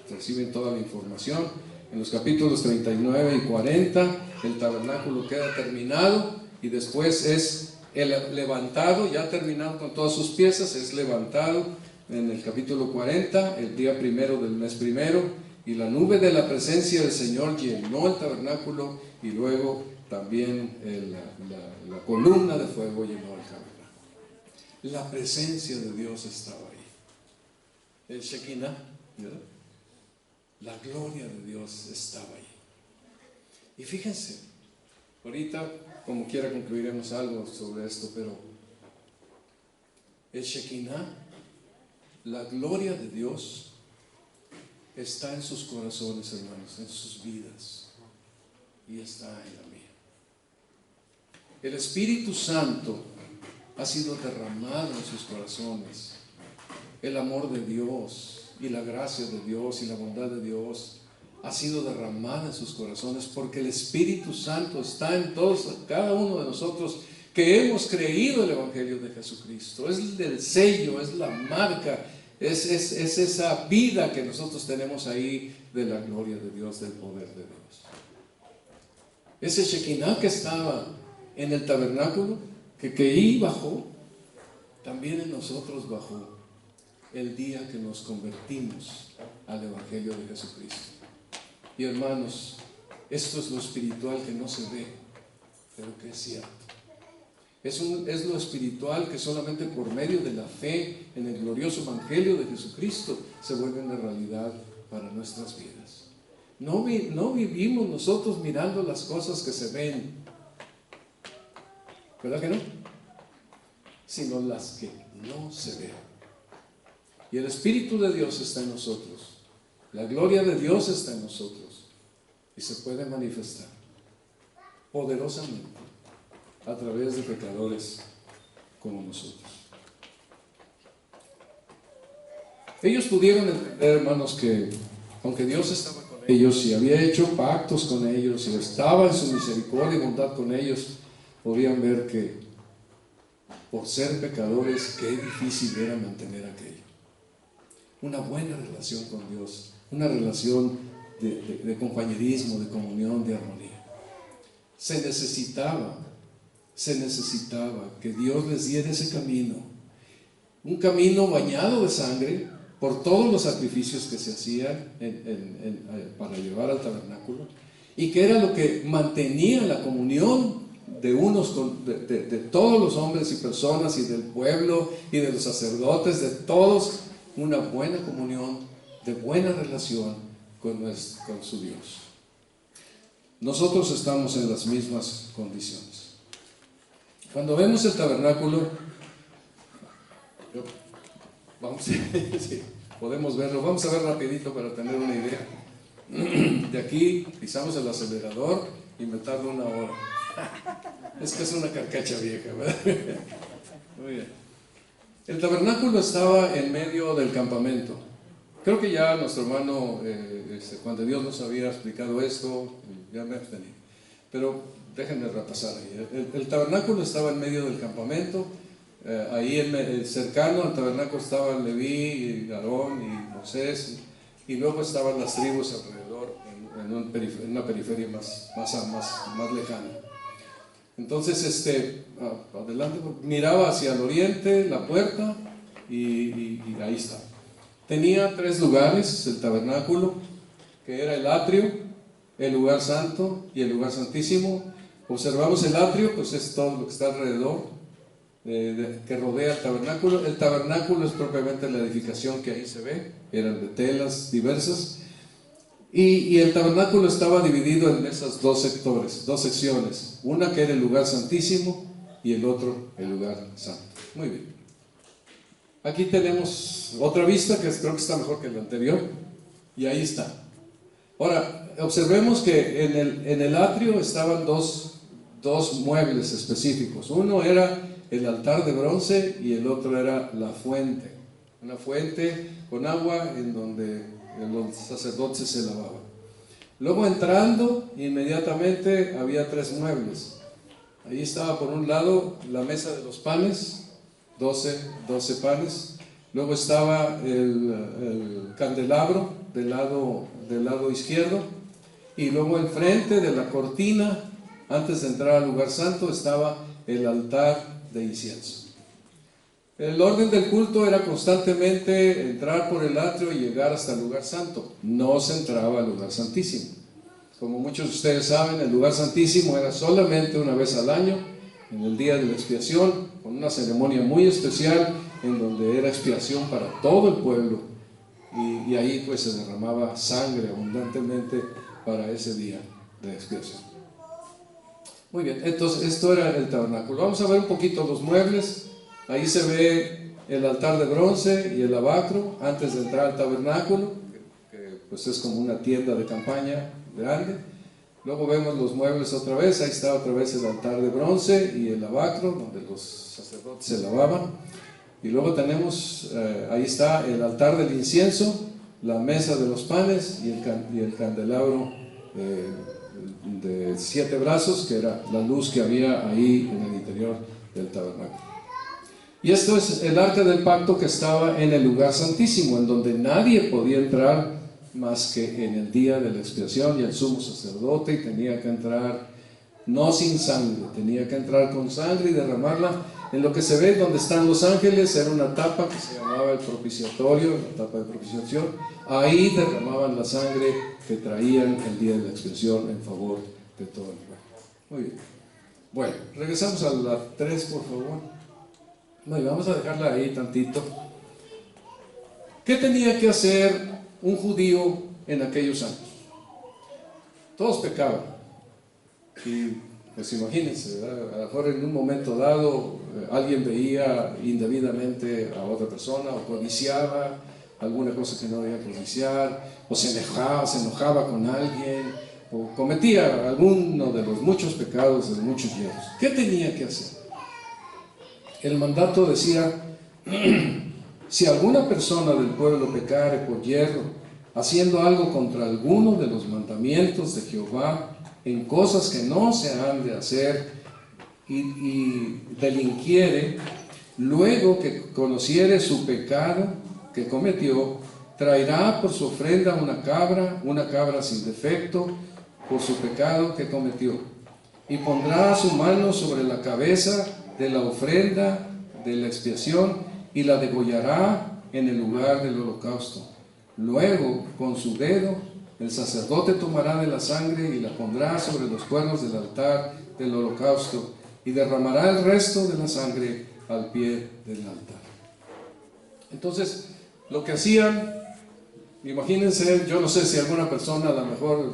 reciben toda la información. En los capítulos 39 y 40, el tabernáculo queda terminado y después es levantado, ya terminado con todas sus piezas, es levantado en el capítulo 40, el día primero del mes primero, y la nube de la presencia del Señor llenó el tabernáculo y luego también la columna de fuego llenó el tabernáculo. La presencia de Dios estaba ahí. El Shekinah, ¿verdad? La gloria de Dios estaba ahí. Y fíjense, ahorita como quiera concluiremos algo sobre esto, pero el Shekinah, la gloria de Dios está en sus corazones, hermanos, en sus vidas, y está en la mía. El Espíritu Santo ha sido derramado en sus corazones. El amor de Dios y la gracia de Dios y la bondad de Dios ha sido derramada en sus corazones, porque el Espíritu Santo está en cada uno de nosotros que hemos creído el Evangelio de Jesucristo. Es el sello, es la marca, es esa vida que nosotros tenemos ahí de la gloria de Dios, del poder de Dios. Ese Shekinah que estaba en el tabernáculo, que ahí bajó, también en nosotros bajó el día que nos convertimos al Evangelio de Jesucristo. Y hermanos, esto es lo espiritual que no se ve, pero que es cierto. Es lo espiritual que solamente por medio de la fe en el glorioso Evangelio de Jesucristo se vuelve una realidad para nuestras vidas. No vivimos nosotros mirando las cosas que se ven, ¿verdad que no? Sino las que no se ven. Y el Espíritu de Dios está en nosotros. La gloria de Dios está en nosotros. Y se puede manifestar poderosamente a través de pecadores como nosotros. Ellos pudieron entender, hermanos, que aunque Dios estaba con ellos y había hecho pactos con ellos y estaba en su misericordia y bondad con ellos, podían ver que por ser pecadores, qué difícil era mantener aquello. Una buena relación con Dios, una relación de compañerismo, de comunión, de armonía. Se necesitaba que Dios les diera ese camino, un camino bañado de sangre por todos los sacrificios que se hacían para llevar al tabernáculo, y que era lo que mantenía la comunión de todos los hombres y personas y del pueblo y de los sacerdotes, de todos, una buena comunión, de buena relación con su Dios. Nosotros estamos en las mismas condiciones. Cuando vemos el tabernáculo, sí, podemos verlo, vamos a ver rapidito para tener una idea. De aquí pisamos el acelerador y me tardo 1 hora. Es que es una carcacha vieja, ¿verdad? Muy bien. El tabernáculo estaba en medio del campamento. Creo que ya nuestro hermano Juan de Dios nos había explicado esto, ya me abstení. Pero déjenme repasar ahí. El tabernáculo estaba en medio del campamento. Ahí cercano al tabernáculo estaban Leví y Aarón y Moisés, y luego estaban las tribus alrededor en una periferia más lejana. Entonces, adelante, miraba hacia el oriente, la puerta, y ahí está. Tenía 3 lugares el tabernáculo, que era el atrio, el lugar santo y el lugar santísimo. Observamos el atrio, pues es todo lo que está alrededor, que rodea el tabernáculo. El tabernáculo es propiamente la edificación que ahí se ve, eran de telas diversas. Y el tabernáculo estaba dividido en esas dos sectores, dos secciones, una que era el lugar santísimo y el otro el lugar santo. Muy bien. Aquí tenemos otra vista que creo que está mejor que la anterior, y ahí está. Ahora, observemos que en el atrio estaban dos muebles específicos. Uno era el altar de bronce y el otro era la fuente. Una fuente con agua en donde los sacerdotes se lavaban. Luego, entrando, inmediatamente había tres muebles. Ahí estaba por un lado la mesa de los panes, 12 panes. Luego estaba el candelabro del lado izquierdo, y luego enfrente de la cortina, antes de entrar al lugar santo, estaba el altar de incienso. El orden del culto era constantemente entrar por el atrio y llegar hasta el lugar santo. No se entraba al lugar santísimo. Como muchos de ustedes saben, el lugar santísimo era solamente una vez al año, en el día de la expiación, con una ceremonia muy especial, en donde era expiación para todo el pueblo, y ahí pues se derramaba sangre abundantemente para ese día de expiación. Muy bien, entonces esto era el tabernáculo. Vamos a ver un poquito los muebles. Ahí se ve el altar de bronce y el lavacro antes de entrar al tabernáculo, que pues es como una tienda de campaña grande. Luego vemos los muebles otra vez. Ahí está otra vez el altar de bronce y el lavacro, donde los sacerdotes se lavaban. Y luego tenemos, ahí está el altar del incienso, la mesa de los panes y el candelabro de 7 brazos, que era la luz que había ahí en el interior del tabernáculo. Y esto es el arca del pacto que estaba en el lugar santísimo, en donde nadie podía entrar más que en el día de la expiación, y el sumo sacerdote, y tenía que entrar no sin sangre, tenía que entrar con sangre y derramarla. En lo que se ve donde están los ángeles era una tapa que se llamaba el propiciatorio, la tapa de propiciación. Ahí derramaban la sangre que traían el día de la expiación en favor de todo el pueblo. Muy bien. Bueno, regresamos a la 3, por favor. Bueno, vamos a dejarla ahí tantito. ¿Qué tenía que hacer un judío en aquellos años? Todos pecaban. Y pues imagínense, ¿verdad? A lo mejor en un momento dado alguien veía indebidamente a otra persona, o codiciaba alguna cosa que no debía codiciar, o se enojaba con alguien, o cometía alguno de los muchos pecados, de los muchos hierros. ¿Qué tenía que hacer? El mandato decía: si alguna persona del pueblo pecare por hierro, haciendo algo contra alguno de los mandamientos de Jehová, en cosas que no se han de hacer, y delinquiere, luego que conociere su pecado que cometió, traerá por su ofrenda una cabra sin defecto, por su pecado que cometió, y pondrá su mano sobre la cabeza de la ofrenda de la expiación, y la degollará en el lugar del holocausto. Luego, con su dedo, el sacerdote tomará de la sangre y la pondrá sobre los cuernos del altar del holocausto, y derramará el resto de la sangre al pie del altar. Entonces, lo que hacían, imagínense, yo no sé si alguna persona, a lo mejor,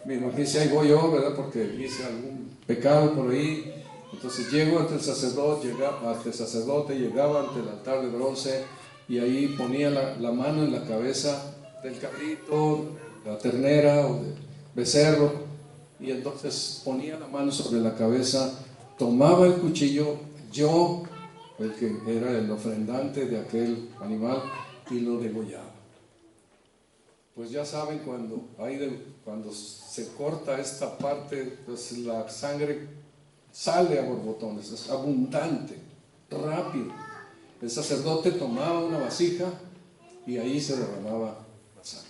me imagínense, ahí voy yo, ¿verdad? Porque hice algún pecado por ahí. Entonces llego ante el sacerdote, llegaba ante el altar de bronce, y ahí ponía la mano en la cabeza del cabrito, la ternera o del becerro, y entonces ponía la mano sobre la cabeza, tomaba el cuchillo, yo, el que era el ofrendante de aquel animal, y lo degollaba. Pues ya saben, cuando se corta esta parte, pues la sangre sale a borbotones, es abundante, rápido. El sacerdote tomaba una vasija y ahí se derramaba la sangre.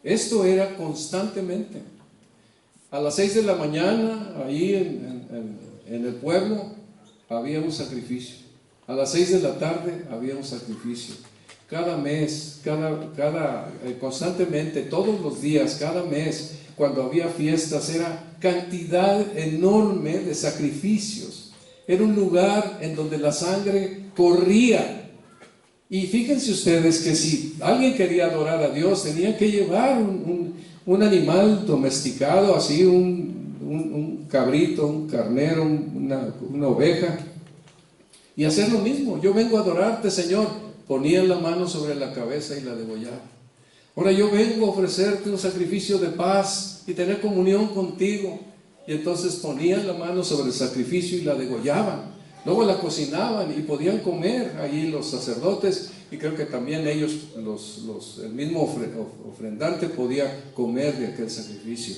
Esto era constantemente. A las 6 de la mañana, ahí en el pueblo, había un sacrificio. A las 6 de la tarde había un sacrificio. Cada mes, constantemente, todos los días, cada mes, cuando había fiestas, era cantidad enorme de sacrificios. Era un lugar en donde la sangre corría. Y fíjense ustedes que si alguien quería adorar a Dios, tenía que llevar un animal domesticado, así un cabrito, un carnero, una oveja, y hacer lo mismo. Yo vengo a adorarte, Señor. Ponían la mano sobre la cabeza y la degollaban. Ahora yo vengo a ofrecerte un sacrificio de paz y tener comunión contigo. Y entonces ponían la mano sobre el sacrificio y la degollaban. Luego la cocinaban y podían comer allí los sacerdotes, y creo que también ellos, el mismo ofrendante podía comer de aquel sacrificio.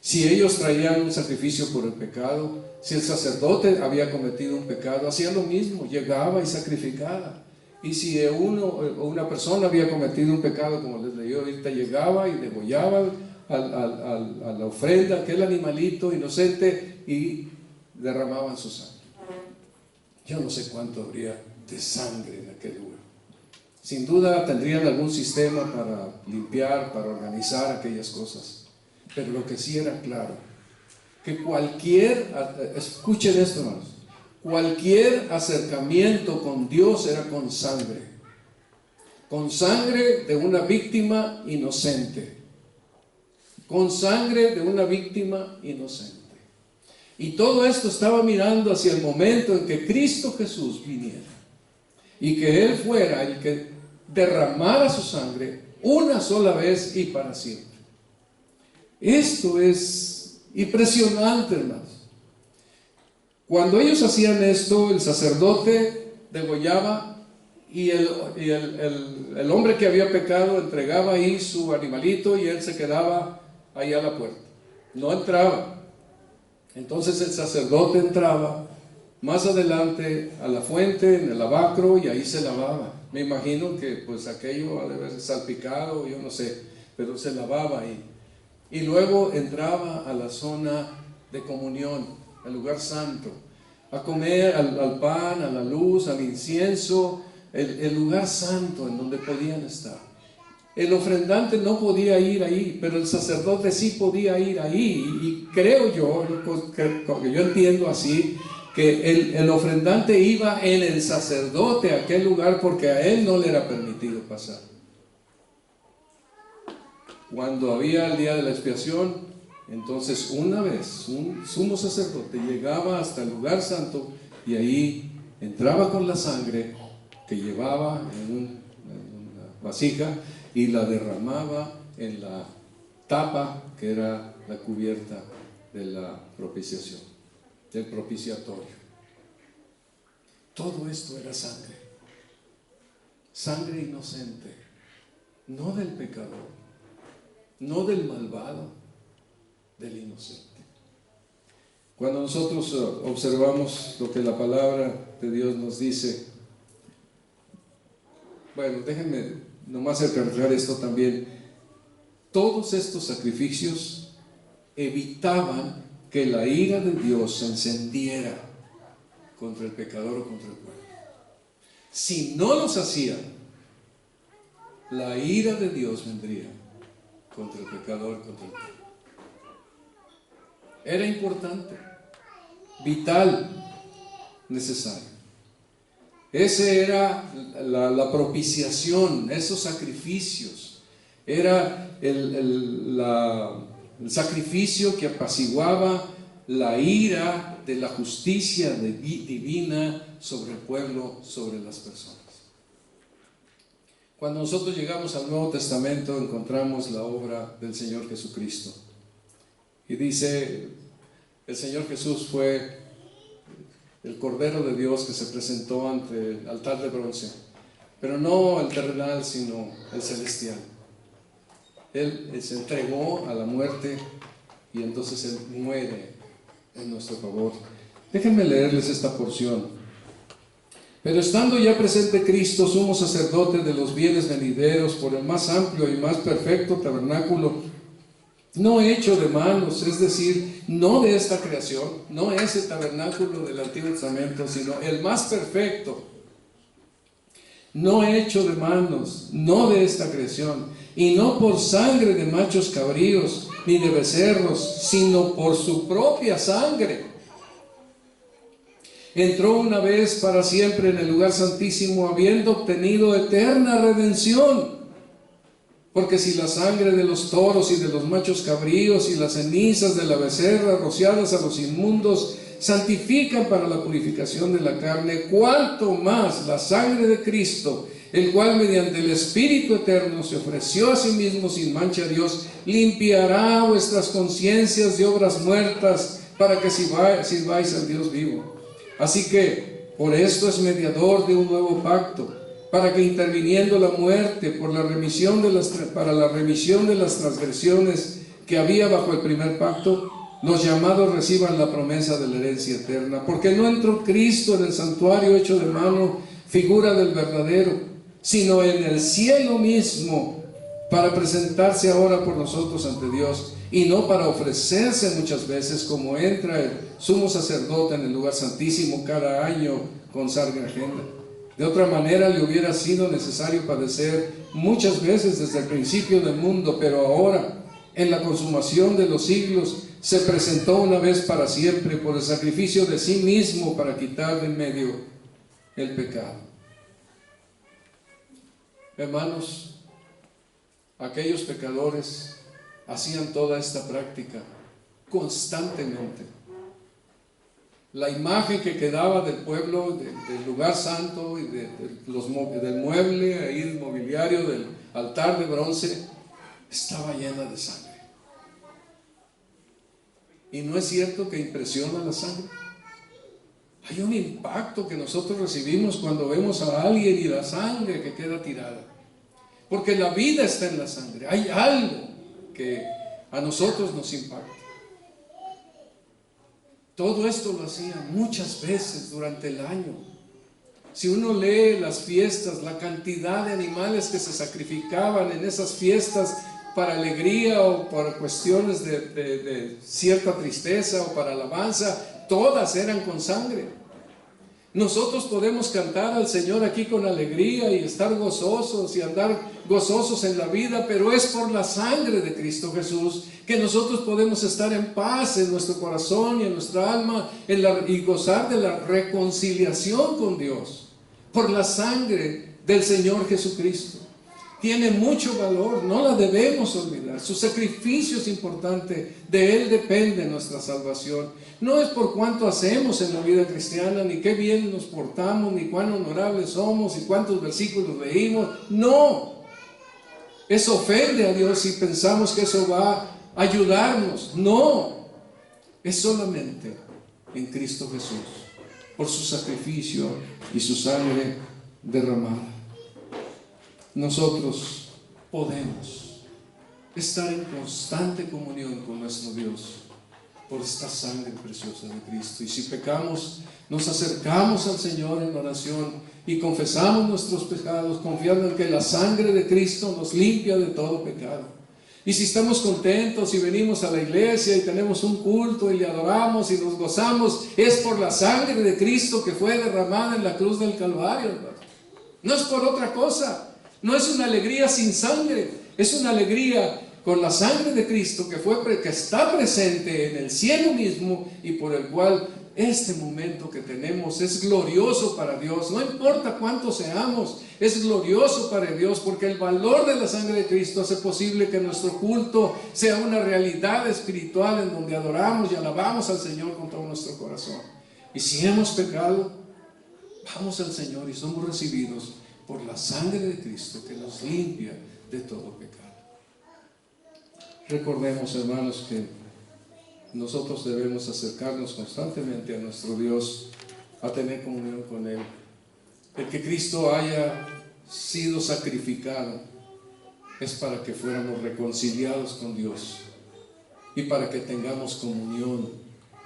Si ellos traían un sacrificio por el pecado, si el sacerdote había cometido un pecado, hacía lo mismo, llegaba y sacrificaba. Y si una persona había cometido un pecado, como les leí ahorita, llegaba y degollaba a la ofrenda, aquel animalito inocente, y derramaban su sangre. Yo no sé cuánto habría de sangre en aquel lugar. Sin duda tendrían algún sistema para limpiar, para organizar aquellas cosas. Pero lo que sí era claro, que escuchen esto, hermanos, cualquier acercamiento con Dios era con sangre de una víctima inocente, con sangre de una víctima inocente. Y todo esto estaba mirando hacia el momento en que Cristo Jesús viniera y que Él fuera el que derramara su sangre una sola vez y para siempre. Esto es impresionante, hermanos. Cuando ellos hacían esto, el sacerdote degollaba y el hombre que había pecado entregaba ahí su animalito y él se quedaba ahí a la puerta. No entraba. Entonces el sacerdote entraba más adelante a la fuente, en el lavacro, y ahí se lavaba. Me imagino que pues aquello ha de haber salpicado, yo no sé, pero se lavaba ahí. Y luego entraba a la zona de comunión, al lugar santo, a comer al pan, a la luz, al incienso, el lugar santo en donde podían estar. El ofrendante no podía ir ahí, pero el sacerdote sí podía ir ahí. Y creo yo entiendo así, que el ofrendante iba en el sacerdote a aquel lugar porque a él no le era permitido pasar. Cuando había el día de la expiación, entonces una vez un sumo sacerdote llegaba hasta el lugar santo y ahí entraba con la sangre que llevaba en una vasija y la derramaba en la tapa que era la cubierta de la propiciación, del propiciatorio. Todo esto era sangre, sangre inocente, no del pecador, no del malvado, del inocente. Cuando nosotros observamos lo que la palabra de Dios nos dice, bueno, déjenme nomás acercar esto también. Todos estos sacrificios evitaban que la ira de Dios se encendiera contra el pecador o contra el pueblo. Si no los hacían, la ira de Dios vendría contra el pecador, contra el pueblo. Era importante, vital, necesario. Ese era la propiciación, esos sacrificios. Era el sacrificio que apaciguaba la ira de la justicia divina sobre el pueblo, sobre las personas. Cuando nosotros llegamos al Nuevo Testamento encontramos la obra del Señor Jesucristo. Y dice, el Señor Jesús fue el Cordero de Dios que se presentó ante el altar de bronce, pero no el terrenal, sino el celestial. Él se entregó a la muerte y entonces Él muere en nuestro favor. Déjenme leerles esta porción. Pero estando ya presente Cristo, sumo sacerdote de los bienes venideros, por el más amplio y más perfecto tabernáculo, no hecho de manos, es decir, no de esta creación, no ese tabernáculo del Antiguo Testamento, sino el más perfecto, no hecho de manos, no de esta creación, y no por sangre de machos cabríos, ni de becerros, sino por su propia sangre. entró una vez para siempre en el lugar santísimo, habiendo obtenido eterna redención. Porque si la sangre de los toros y de los machos cabríos y las cenizas de la becerra rociadas a los inmundos santifican para la purificación de la carne, cuánto más la sangre de Cristo, el cual mediante el Espíritu eterno se ofreció a sí mismo sin mancha a Dios, limpiará vuestras conciencias de obras muertas para que sirváis al Dios vivo. Así que por esto es mediador de un nuevo pacto, para que interviniendo la muerte para la remisión de las transgresiones que había bajo el primer pacto, los llamados reciban la promesa de la herencia eterna. Porque no entró Cristo en el santuario hecho de mano, figura del verdadero, sino en el cielo mismo, para presentarse ahora por nosotros ante Dios, y no para ofrecerse muchas veces, como entra el sumo sacerdote en el lugar santísimo cada año con sangre ajena. De otra manera le hubiera sido necesario padecer muchas veces desde el principio del mundo, pero ahora, en la consumación de los siglos, se presentó una vez para siempre por el sacrificio de sí mismo para quitar de en medio el pecado. Hermanos, aquellos pecadores hacían toda esta práctica constantemente. La imagen que quedaba del pueblo, del lugar santo y del mueble, ahí el mobiliario del altar de bronce, estaba llena de sangre. ¿Y no es cierto que impresiona la sangre? Hay un impacto que nosotros recibimos cuando vemos a alguien y la sangre que queda tirada. Porque la vida está en la sangre. Hay algo que a nosotros nos impacta. Todo esto lo hacían muchas veces durante el año. Si uno lee las fiestas, la cantidad de animales que se sacrificaban en esas fiestas para alegría o por cuestiones de cierta tristeza o para alabanza, todas eran con sangre. Nosotros podemos cantar al Señor aquí con alegría y estar gozosos y andar gozosos en la vida, pero es por la sangre de Cristo Jesús que nosotros podemos estar en paz en nuestro corazón y en nuestra alma y gozar de la reconciliación con Dios. Por la sangre del Señor Jesucristo. Tiene mucho valor, no la debemos olvidar. Su sacrificio es importante, de Él depende nuestra salvación. No es por cuánto hacemos en la vida cristiana, ni qué bien nos portamos, ni cuán honorables somos, y cuántos versículos leímos. No, eso ofende a Dios si pensamos que eso va a ayudarnos. No, es solamente en Cristo Jesús, por su sacrificio y su sangre derramada. Nosotros podemos estar en constante comunión con nuestro Dios por esta sangre preciosa de Cristo. Y si pecamos, nos acercamos al Señor en oración y confesamos nuestros pecados, confiando en que la sangre de Cristo nos limpia de todo pecado. Y si estamos contentos y venimos a la iglesia y tenemos un culto y le adoramos y nos gozamos, es por la sangre de Cristo que fue derramada en la cruz del Calvario, hermano. No es por otra cosa. No es una alegría sin sangre, es una alegría con la sangre de Cristo que está presente en el cielo mismo y por el cual este momento que tenemos es glorioso para Dios. No importa cuántos seamos, es glorioso para Dios, porque el valor de la sangre de Cristo hace posible que nuestro culto sea una realidad espiritual en donde adoramos y alabamos al Señor con todo nuestro corazón. Y si hemos pecado, vamos al Señor y somos recibidos por la sangre de Cristo que nos limpia de todo pecado. Recordemos, hermanos, que nosotros debemos acercarnos constantemente a nuestro Dios, a tener comunión con Él. El que Cristo haya sido sacrificado es para que fuéramos reconciliados con Dios y para que tengamos comunión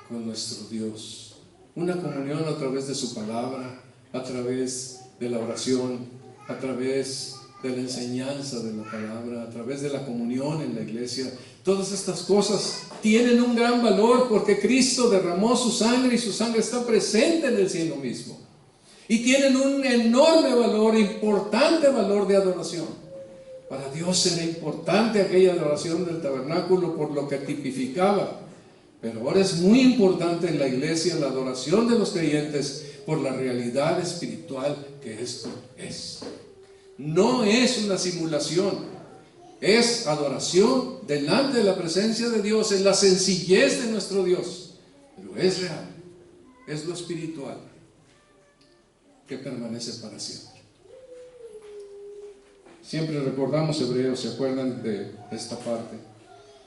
con nuestro Dios. Una comunión a través de su palabra, a través de la oración, a través de la enseñanza de la palabra, a través de la comunión en la iglesia. Todas estas cosas tienen un gran valor porque Cristo derramó su sangre y su sangre está presente en el cielo mismo. Y tienen un enorme valor, importante valor de adoración. Para Dios era importante aquella adoración del tabernáculo por lo que tipificaba. Pero ahora es muy importante en la iglesia la adoración de los creyentes por la realidad espiritual que esto es. No es una simulación, es adoración delante de la presencia de Dios, en la sencillez de nuestro Dios. Pero es real, es lo espiritual que permanece para siempre. Siempre recordamos Hebreos, ¿se acuerdan de esta parte?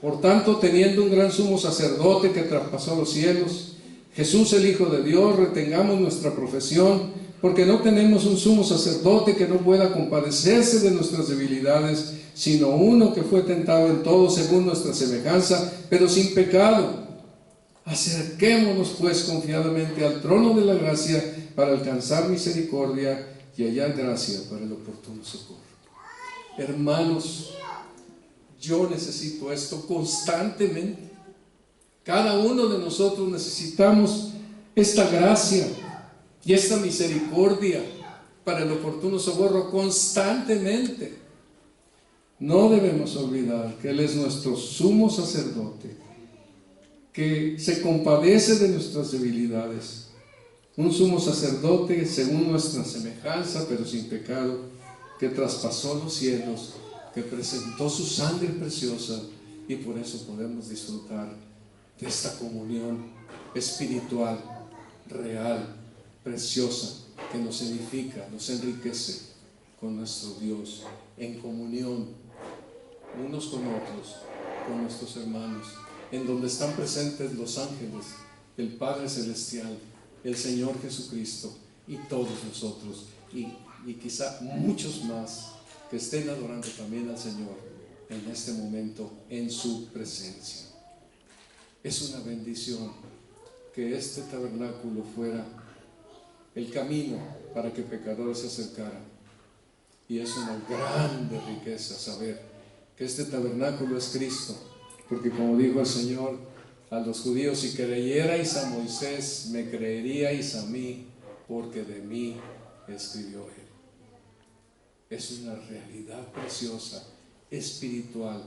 Por tanto, teniendo un gran sumo sacerdote que traspasó los cielos, Jesús el Hijo de Dios, retengamos nuestra profesión, porque no tenemos un sumo sacerdote que no pueda compadecerse de nuestras debilidades, sino uno que fue tentado en todo según nuestra semejanza, pero sin pecado. Acerquémonos pues confiadamente al trono de la gracia para alcanzar misericordia y hallar gracia para el oportuno socorro. Hermanos, yo necesito esto constantemente. Cada uno de nosotros necesitamos esta gracia y esta misericordia para el oportuno socorro constantemente. No debemos olvidar que Él es nuestro sumo sacerdote, que se compadece de nuestras debilidades. Un sumo sacerdote según nuestra semejanza, pero sin pecado, que traspasó los cielos, que presentó su sangre preciosa, y por eso podemos disfrutar de esta comunión espiritual, real, preciosa, que nos edifica, nos enriquece con nuestro Dios, en comunión unos con otros, con nuestros hermanos, en donde están presentes los ángeles, el Padre Celestial, el Señor Jesucristo y todos nosotros, y quizá muchos más que estén adorando también al Señor en este momento en su presencia. Es una bendición que este tabernáculo fuera el camino para que pecadores se acercaran, y es una grande riqueza saber que este tabernáculo es Cristo, porque como dijo el Señor a los judíos: si creyerais a Moisés, me creeríais a mí, porque de mí escribió él. Es una realidad preciosa, espiritual,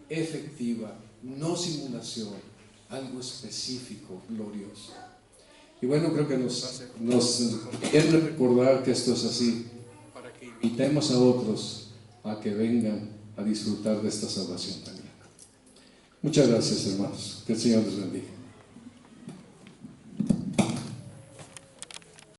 efectiva, no simulación, algo específico, glorioso. Y bueno, creo que nos quiere recordar que esto es así, para que invitemos a otros a que vengan a disfrutar de esta salvación también. Muchas gracias, hermanos. Que el Señor les bendiga.